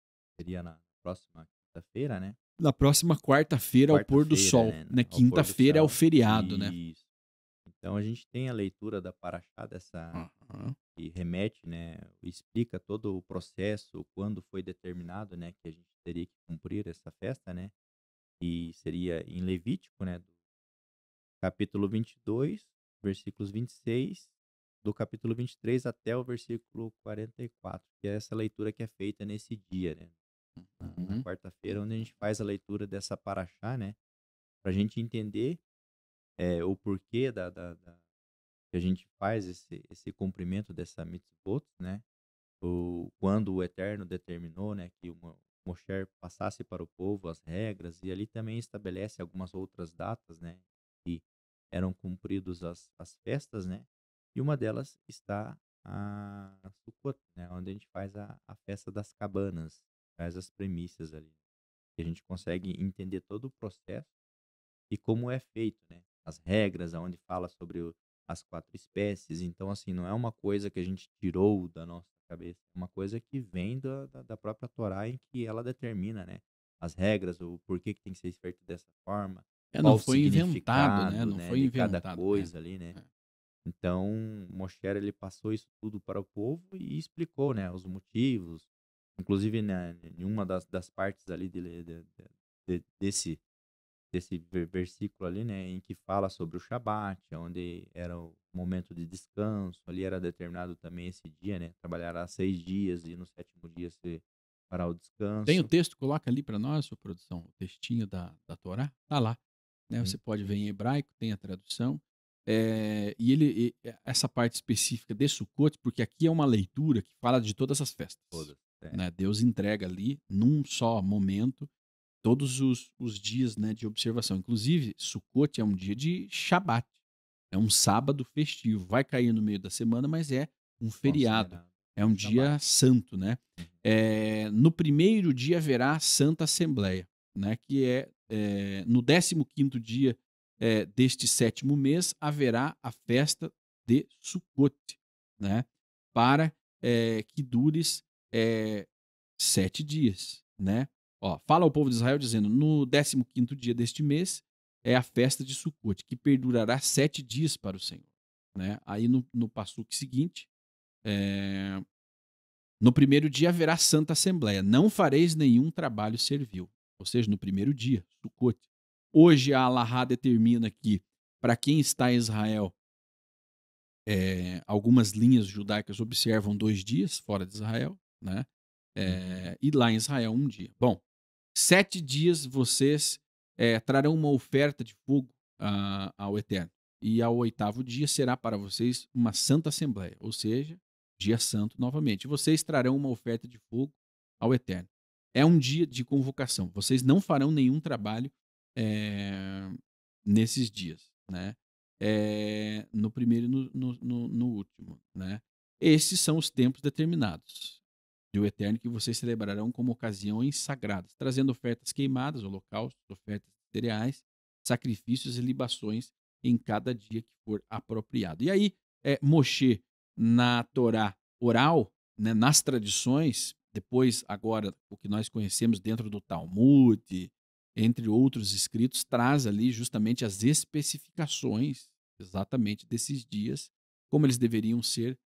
Seria na próxima quinta-feira, né? Na próxima quarta-feira, ao pôr do Quarta-feira, sol. né? Né? Ao pôr do Quinta-feira é o sol. feriado, né? Isso. Então a gente tem a leitura da Paraxá Aham. que remete, né? Explica todo o processo, quando foi determinado, né? Que a gente teria que cumprir essa festa, né? E seria em Levítico, né? Do capítulo 22, versículos 26, do capítulo 23 até o versículo 44, que é essa leitura que é feita nesse dia, né? Na Uhum. quarta-feira, onde a gente faz a leitura dessa Paraxá, né? Para a gente entender o porquê que a gente faz esse cumprimento dessa mitzvot, né? Quando o Eterno determinou, né, que o Moshe passasse para o povo as regras, e ali também estabelece algumas outras datas, né, que eram cumpridos as festas, né, e uma delas está a Sukkot, né, onde a gente faz a festa das cabanas, faz as premissas ali, que a gente consegue entender todo o processo e como é feito, né? As regras, aonde fala sobre as 4 espécies. Então, assim, não é uma coisa que a gente tirou da nossa cabeça, é uma coisa que vem da própria Torá, em que ela determina, né? As regras, o porquê que tem que ser feito dessa forma, Não qual o foi inventado, né? significado, Não né, foi de cada inventado. coisa ali, né? É. Então, Moshe ele passou isso tudo para o povo e explicou, né, os motivos. Inclusive, né, em uma das partes ali desse versículo ali, né, em que fala sobre o Shabat, onde era o momento de descanso, ali era determinado também esse dia, né, trabalhará 6 dias e no sétimo dia se fará o Tem o descanso. texto, coloca ali para nós, sua produção, o textinho da Torá, tá lá. Né? Você Sim, pode ver sim, em hebraico, tem a tradução. Essa parte específica de Sukkot, porque aqui é uma leitura que fala de todas as festas. todas. É, Né? Deus entrega ali, num só momento, todos os dias, né, de observação. Inclusive, Sukkot é um dia de Shabat. É um sábado festivo. Vai cair no meio da semana, mas é um feriado. considerado É um um Shabat. dia santo, né? Uhum. No primeiro dia haverá a Santa Assembleia, né? Que no 15º dia deste 7º mês haverá a festa de Sukkot, né? Para que dures 7 dias, né? Ó, fala ao povo de Israel dizendo: no 15º dia deste mês é a festa de Sukkot, que perdurará 7 dias para o Senhor. Né? Aí no passuque seguinte, no primeiro dia haverá santa assembleia, não fareis nenhum trabalho servil. Ou seja, no primeiro dia, Sukkot. Hoje a Alahá determina que, para quem está em Israel, algumas linhas judaicas observam 2 dias fora de Israel, né? Uhum. E lá em Israel 1 dia. Bom, 7 dias vocês trarão uma oferta de fogo ao Eterno. E ao 8º dia será para vocês uma santa assembleia, ou seja, dia santo novamente. Vocês trarão uma oferta de fogo ao Eterno. É um dia de convocação. Vocês não farão nenhum trabalho nesses dias, né? No primeiro e no último, né? Esses são os tempos determinados do Eterno que vocês celebrarão como ocasiões sagradas, trazendo ofertas queimadas, holocaustos, ofertas de cereais, sacrifícios e libações em cada dia que for apropriado. E aí, Moshe, na Torá oral, né, nas tradições, depois, agora, o que nós conhecemos dentro do Talmud, entre outros escritos, traz ali justamente as especificações exatamente desses dias, como eles deveriam ser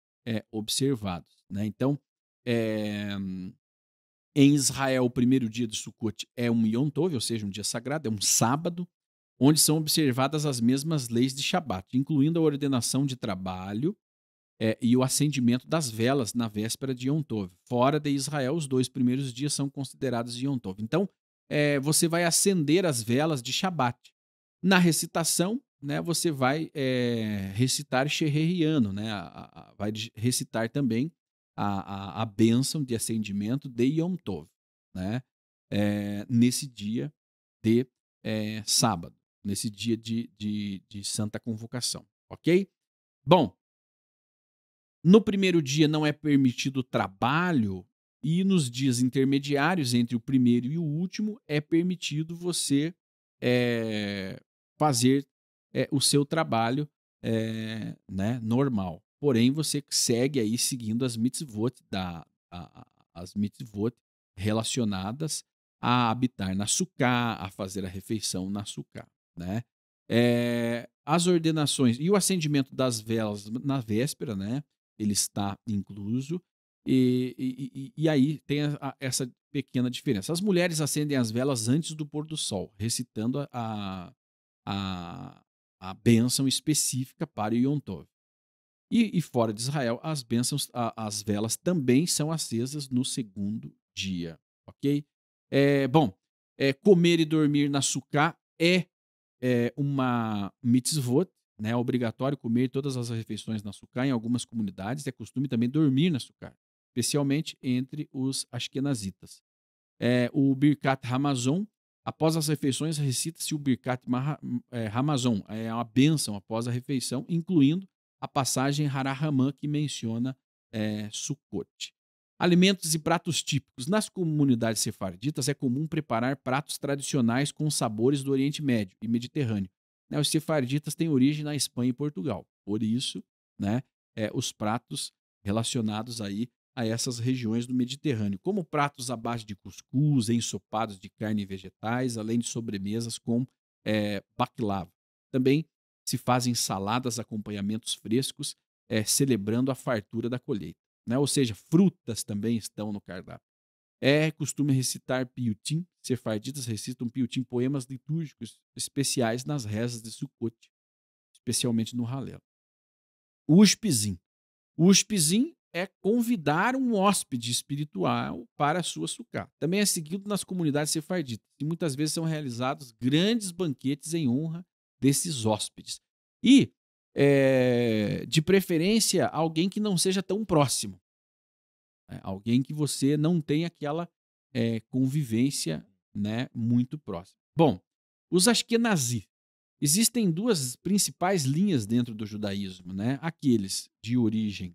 observados. Né? Então, é, Em Israel, o primeiro dia de Sukkot é um Yom Tov, ou seja, um dia sagrado, é um sábado, onde são observadas as mesmas leis de Shabat, incluindo a ordenação de trabalho e o acendimento das velas na véspera de Yom Tov. Fora de Israel, os 2 primeiros dias são considerados Yom Tov. Então, você vai acender as velas de Shabat. Na recitação, né, você vai recitar Sheheriano, né, vai recitar também a bênção de acendimento de Yom Tov, né, nesse dia de sábado, nesse dia de Santa Convocação, ok? Bom, no primeiro dia não é permitido trabalho e nos dias intermediários entre o primeiro e o último é permitido você fazer o seu trabalho né, normal. Porém, você segue aí seguindo as mitzvot, as mitzvot relacionadas a habitar na sucá, a fazer a refeição na sucá, né? As ordenações e o acendimento das velas na véspera, né? Ele está incluso. E aí tem essa pequena diferença. As mulheres acendem as velas antes do pôr do sol, recitando a bênção específica para o Yom Tov. E fora de Israel, as bênçãos, as velas também são acesas no segundo dia, ok? Bom, comer e dormir na sucá é uma mitzvot, né? É obrigatório comer todas as refeições na sucá. Em algumas comunidades é costume também dormir na sucá, especialmente entre os ashkenazitas. O Birkat Hamazon, após as refeições, recita-se o Birkat Hamazon, é uma bênção após a refeição, incluindo a passagem Harahamã, que menciona Sukkot. Alimentos e pratos típicos. Nas comunidades sefarditas é comum preparar pratos tradicionais com sabores do Oriente Médio e Mediterrâneo. Os sefarditas têm origem na Espanha e Portugal. Por isso, né, os pratos relacionados aí a essas regiões do Mediterrâneo, como pratos à base de cuscuz, ensopados de carne e vegetais, além de sobremesas com baklava. Também se fazem saladas, acompanhamentos frescos, celebrando a fartura da colheita. Né? Ou seja, frutas também estão no cardápio. É costume recitar piutim, sefarditas recitam piutim, poemas litúrgicos especiais nas rezas de Sukkot, especialmente no Halel. O ushpizin. O ushpizin é convidar um hóspede espiritual para a sua sucá. Também é seguido nas comunidades sefarditas, e muitas vezes são realizados grandes banquetes em honra desses hóspedes. E, de preferência, alguém que não seja tão próximo. Alguém que você não tenha aquela convivência, né, muito próxima. Bom, os Ashkenazi. Existem 2 principais linhas dentro do judaísmo, né? Aqueles de origem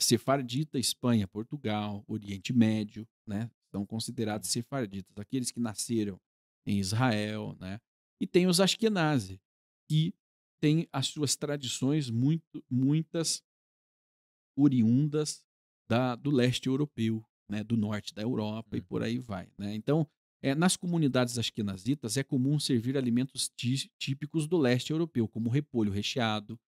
sefardita, Espanha, Portugal, Oriente Médio, né? São considerados sefarditas. Aqueles que nasceram em Israel, né? E tem os Ashkenazi, que têm as suas tradições muitas oriundas do leste europeu, né? Do norte da Europa e por aí vai, né? Então, nas comunidades ashkenazitas é comum servir alimentos típicos do leste europeu, como repolho recheado,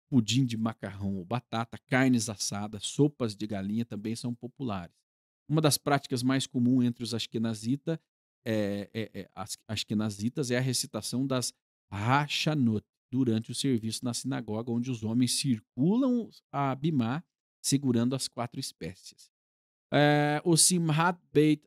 pudim de macarrão ou batata, carnes assadas, sopas de galinha também são populares. Uma das práticas mais comuns entre os ashkenazitas é a recitação das Hashanot durante o serviço na sinagoga, onde os homens circulam a bimá segurando as 4 espécies. O Simhat Beit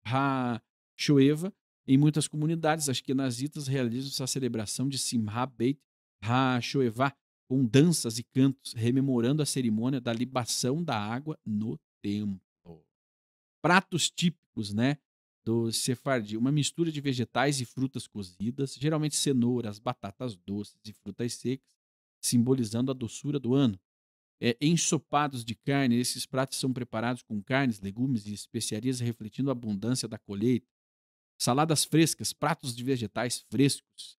HaShoeva, em muitas comunidades ashkenazitas realizam essa celebração de Simhat Beit HaShoeva com danças e cantos, rememorando a cerimônia da libação da água no templo. Pratos típicos, né, do Sefardi, uma mistura de vegetais e frutas cozidas, geralmente cenouras, batatas doces e frutas secas, simbolizando a doçura do ano. Ensopados de carne, esses pratos são preparados com carnes, legumes e especiarias, refletindo a abundância da colheita. Saladas frescas, pratos de vegetais frescos,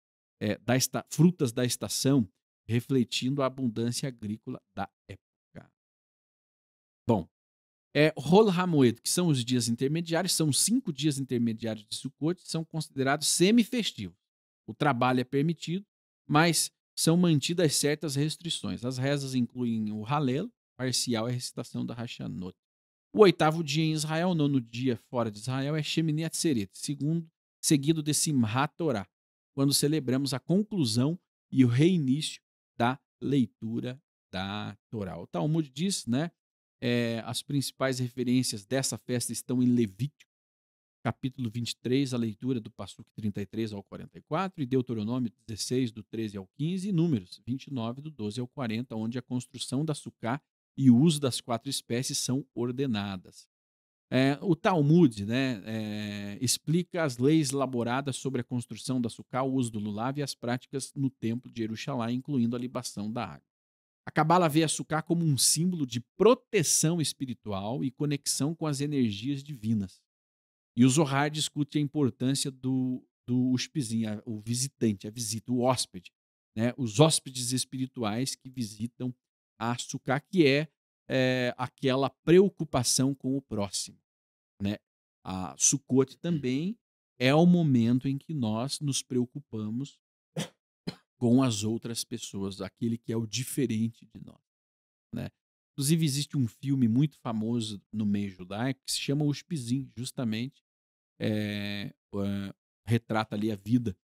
frutas da estação, refletindo a abundância agrícola da época. Bom, Hol HaMoed, que são os dias intermediários, são 5 dias intermediários de Sukkot, são considerados semi-festivos. O trabalho é permitido, mas são mantidas certas restrições. As rezas incluem o Halel, parcial é a recitação da Hashanot. O oitavo dia em Israel, o nono dia fora de Israel, é Shemini Atzeret, seguido de Simhat Torá, quando celebramos a conclusão e o reinício da leitura da Torá. O Talmud diz, né, as principais referências dessa festa estão em Levítico, capítulo 23, a leitura do Passuque 33 ao 44, e Deuteronômio 16, do 13 ao 15, e Números 29, do 12 ao 40, onde a construção da sucá e o uso das 4 espécies são ordenadas. O Talmud, né, explica as leis elaboradas sobre a construção da sucá, o uso do lulav e as práticas no templo de Jerusalém, incluindo a libação da água. A Cabala vê a sucá como um símbolo de proteção espiritual e conexão com as energias divinas. E o Zohar discute a importância do ushpizin, o visitante, a visita, o hóspede, né? Os hóspedes espirituais que visitam a sucá, que é aquela preocupação com o próximo, né? A Sukkot também é o momento em que nós nos preocupamos com as outras pessoas, aquele que é o diferente de nós, né? Inclusive, existe um filme muito famoso no meio judaico que se chama Ushpizin, justamente retrata ali a vida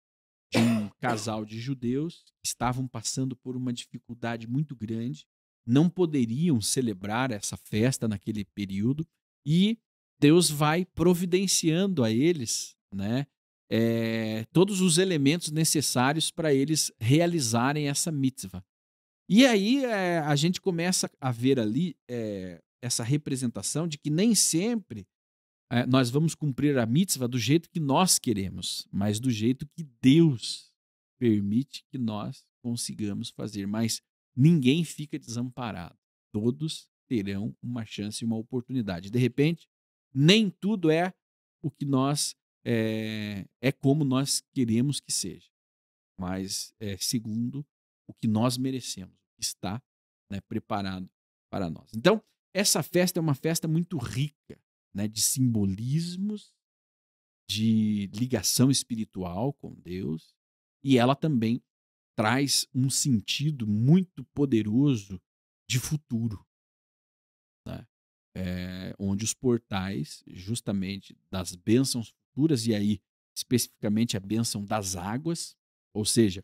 de um casal de judeus que estavam passando por uma dificuldade muito grande, não poderiam celebrar essa festa naquele período, e Deus vai providenciando a eles, né, todos os elementos necessários para eles realizarem essa mitzvah. E aí a gente começa a ver ali essa representação de que nem sempre nós vamos cumprir a mitzvah do jeito que nós queremos, mas do jeito que Deus permite que nós consigamos fazer. Mas ninguém fica desamparado. Todos terão uma chance e uma oportunidade. De repente, nem tudo é o que nós é como nós queremos que seja, mas é segundo o que nós merecemos, está, né, preparado para nós. Então, essa festa é uma festa muito rica, né, de simbolismos, de ligação espiritual com Deus, e ela também traz um sentido muito poderoso de futuro, né? Onde os portais, justamente das bênçãos futuras, e aí especificamente a bênção das águas, ou seja,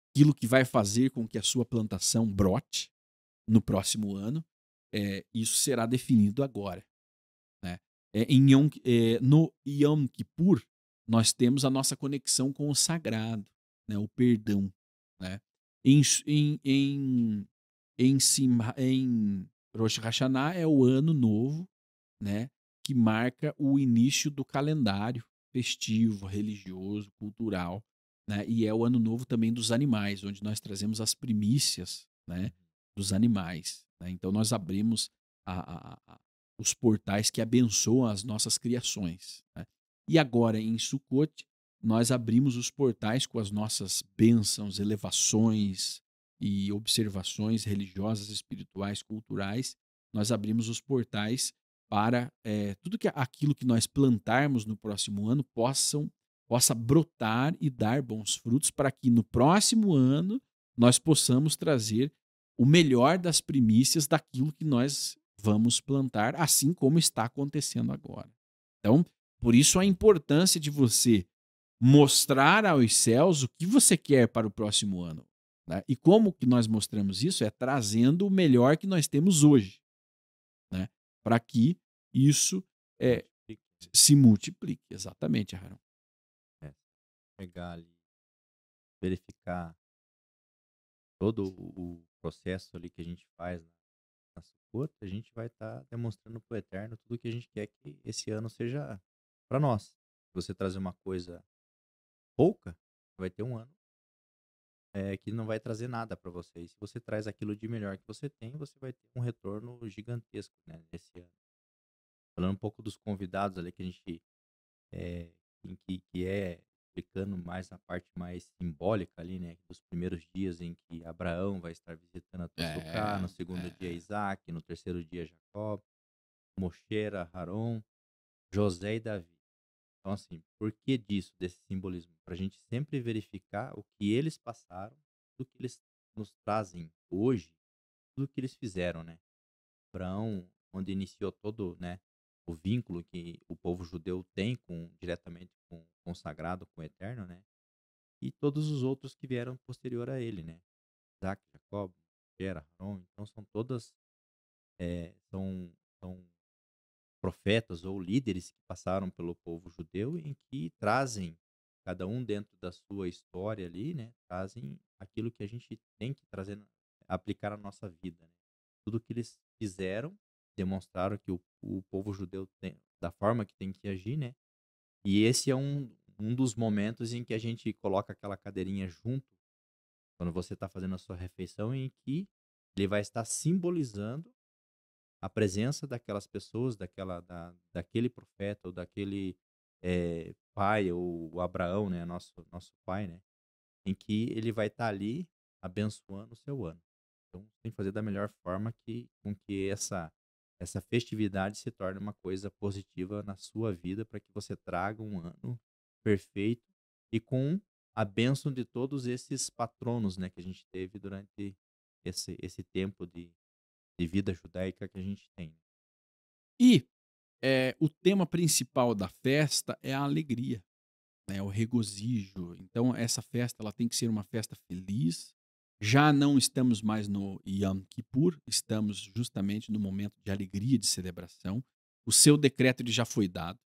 aquilo que vai fazer com que a sua plantação brote no próximo ano, isso será definido agora, né? No Yom Kippur, nós temos a nossa conexão com o sagrado, né? O perdão, né? Em Rosh Hashanah é o ano novo, né? Que marca o início do calendário festivo, religioso, cultural, né? E é o ano novo também dos animais, onde nós trazemos as primícias, né, dos animais, né? Então nós abrimos os portais que abençoam as nossas criações, né? E agora em Sukkot nós abrimos os portais com as nossas bênçãos, elevações e observações religiosas, espirituais, culturais. Nós abrimos os portais para tudo aquilo que nós plantarmos no próximo ano possa brotar e dar bons frutos, para que no próximo ano nós possamos trazer o melhor das primícias daquilo que nós vamos plantar, assim como está acontecendo agora. Então, por isso a importância de você mostrar aos céus o que você quer para o próximo ano, né? E como que nós mostramos isso? É trazendo o melhor que nós temos hoje, né? Para que isso se multiplique. Exatamente, Aaron. Pegar ali, verificar todo o processo ali que a gente faz na Sukkot, a gente vai estar demonstrando para o Eterno tudo que a gente quer que esse ano seja para nós. Se você trazer uma coisa pouca, vai ter um ano que não vai trazer nada para você. E se você traz aquilo de melhor que você tem, você vai ter um retorno gigantesco, né, nesse ano. Falando um pouco dos convidados ali que a gente é, que é explicando mais a parte mais simbólica ali, né, dos primeiros dias em que Abraão vai estar visitando a Tsuká, no segundo dia Isaac, no terceiro dia Jacó, Moshe, Aharon, José e Davi. Então, assim, por que disso, desse simbolismo? Para a gente sempre verificar o que eles passaram, do que eles nos trazem hoje, tudo que eles fizeram, né? Abraão onde iniciou todo, né, o vínculo que o povo judeu tem diretamente com o sagrado, com o eterno, né? E todos os outros que vieram posterior a ele, né? Isaac, Jacob, Gera, Aron, então são profetas ou líderes que passaram pelo povo judeu em que trazem, cada um dentro da sua história ali, né, trazem aquilo que a gente tem que trazer, aplicar na nossa vida, né? Tudo que eles fizeram, demonstraram que o povo judeu tem, da forma que tem que agir, né? E esse é um dos momentos em que a gente coloca aquela cadeirinha junto, quando você está fazendo a sua refeição, em que ele vai estar simbolizando a presença daquelas pessoas, daquele profeta ou daquele pai, ou o Abraão, né, nosso pai, né, em que ele vai estar ali abençoando o seu ano. Então, tem que fazer da melhor forma com que essa festividade se torne uma coisa positiva na sua vida, para que você traga um ano perfeito e com a bênção de todos esses patronos, né, que a gente teve durante esse tempo de vida judaica que a gente tem, né? E o tema principal da festa é a alegria, né, o regozijo. Então, essa festa ela tem que ser uma festa feliz. Já não estamos mais no Yom Kippur, estamos justamente no momento de alegria, de celebração. O seu decreto ele já foi dado,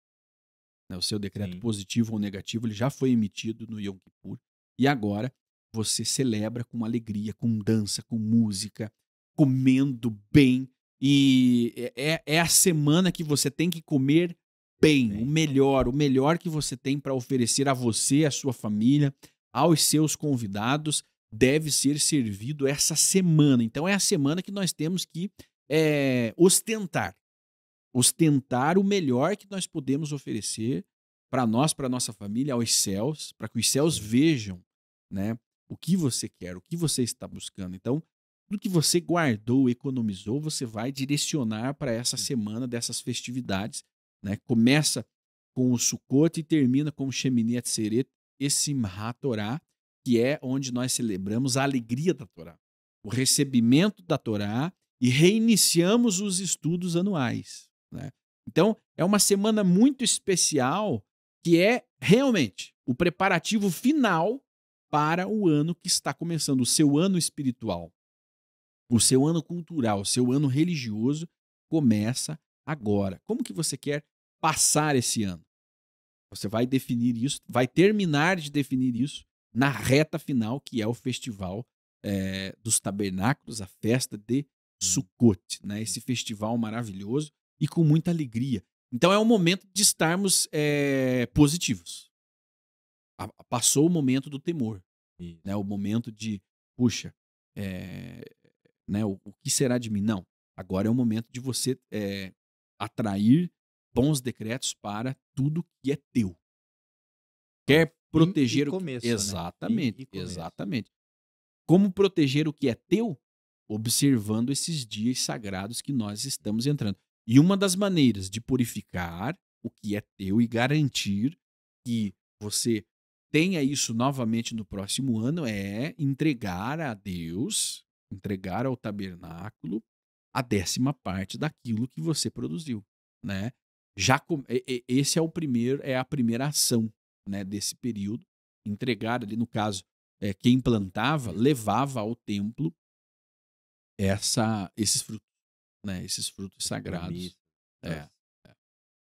né, o seu decreto Sim. positivo ou negativo ele já foi emitido no Yom Kippur. E agora você celebra com alegria, com dança, com música, comendo bem. E é a semana que você tem que comer bem, Bem, o melhor que você tem para oferecer a você, a sua família, aos seus convidados, deve ser servido essa semana. Então é a semana que nós temos que ostentar o melhor que nós podemos oferecer para nós, para nossa família, aos céus, para que os céus sim. vejam, né, o que você quer, o que você está buscando. Então, tudo que você guardou, economizou, você vai direcionar para essa Hum. semana dessas festividades, né? Começa com o Sukkot e termina com o Shemini Atzeret e Simchat Torá, que é onde nós celebramos a alegria da Torá, o recebimento da Torá e reiniciamos os estudos anuais, né? Então, é uma semana muito especial que é realmente o preparativo final para o ano que está começando, o seu ano espiritual, o seu ano cultural, o seu ano religioso começa agora. Como que você quer passar esse ano? Você vai definir isso, vai terminar de definir isso na reta final, que é o festival dos tabernáculos, a festa de Sim. Sukkot, né? Esse festival maravilhoso e com muita alegria. Então é um momento de estarmos positivos. Passou o momento do temor, Isso. né? O momento de, puxa, é, né? O que será de mim? Não. Agora é o momento de você atrair bons decretos para tudo que é teu. Então, Quer fim e proteger o que. começo, né? Fim Exatamente, e começo. exatamente. Como proteger o que é teu? Observando esses dias sagrados que nós estamos entrando. E uma das maneiras de purificar o que é teu e garantir que você tenha isso novamente no próximo ano é entregar a Deus, entregar ao tabernáculo a 10ª parte daquilo que você produziu, né? Esse é o primeiro, é a primeira ação, né, desse período. Entregar ali, no caso, quem plantava levava ao templo esses frutos, né? Esses frutos As sagrados. promessas, É, é.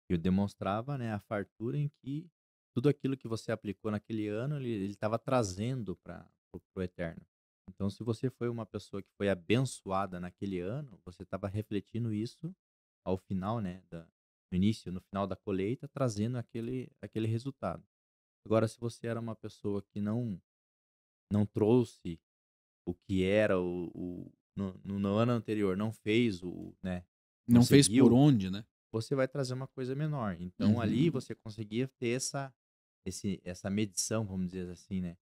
que demonstrava, né, a fartura em que tudo aquilo que você aplicou naquele ano, ele estava trazendo para o eterno. Então, se você foi uma pessoa que foi abençoada naquele ano, você estava refletindo isso ao final, né, no início, no final da colheita, trazendo aquele resultado. Agora, se você era uma pessoa que não trouxe o que era no ano anterior, não fez né, não Não fez por seguiu, onde, né? você vai trazer uma coisa menor. Então, ali Uhum. você conseguia ter essa medição, vamos dizer assim, né?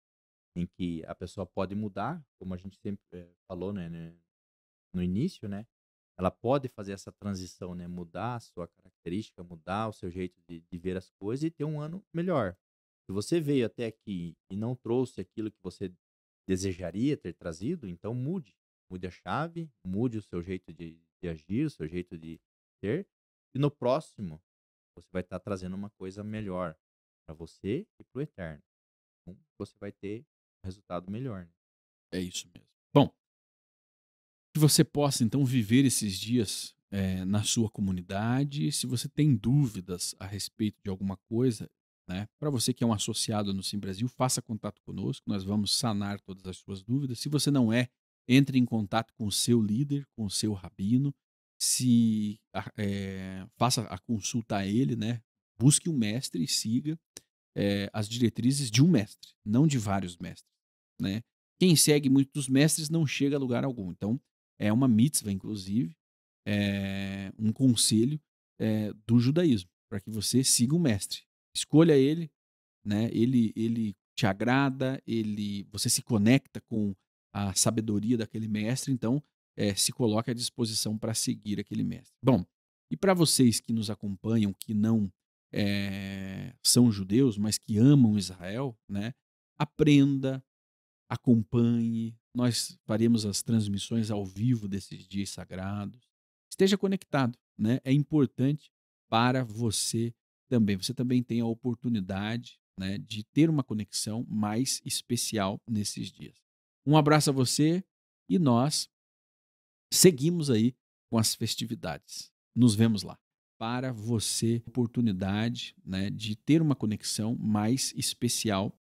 Em que a pessoa pode mudar, como a gente sempre falou, né, no início, né? Ela pode fazer essa transição, né? Mudar a sua característica, mudar o seu jeito de ver as coisas e ter um ano melhor. Se você veio até aqui e não trouxe aquilo que você desejaria ter trazido, então mude. Mude a chave, mude o seu jeito de agir, o seu jeito ter, e no próximo você vai estar trazendo uma coisa melhor para você e para o eterno. Então, você vai ter um resultado melhor, né? É isso mesmo. Bom, que você possa então viver esses dias na sua comunidade. Se você tem dúvidas a respeito de alguma coisa, né, para você que é um associado no Sim Brasil, faça contato conosco, nós vamos sanar todas as suas dúvidas. Se você não é, entre em contato com o seu líder, com o seu rabino, faça a consulta a ele, né? Busque um mestre e siga as diretrizes de um mestre, não de vários mestres, né? Quem segue muitos mestres não chega a lugar algum. Então, é uma mitzvah, inclusive, um conselho do judaísmo, para que você siga o mestre. Escolha ele, né? Ele te agrada, você se conecta com a sabedoria daquele mestre, então se coloque à disposição para seguir aquele mestre. Bom, e para vocês que nos acompanham, que não são judeus, mas que amam Israel, né? Aprenda, acompanhe. Nós faremos as transmissões ao vivo desses dias sagrados. Esteja conectado, né? É importante para você também. Você também tem a oportunidade, né, de ter uma conexão mais especial nesses dias. Um abraço a você e nós seguimos aí com as festividades. Nos vemos lá. Para você, oportunidade, né, de ter uma conexão mais especial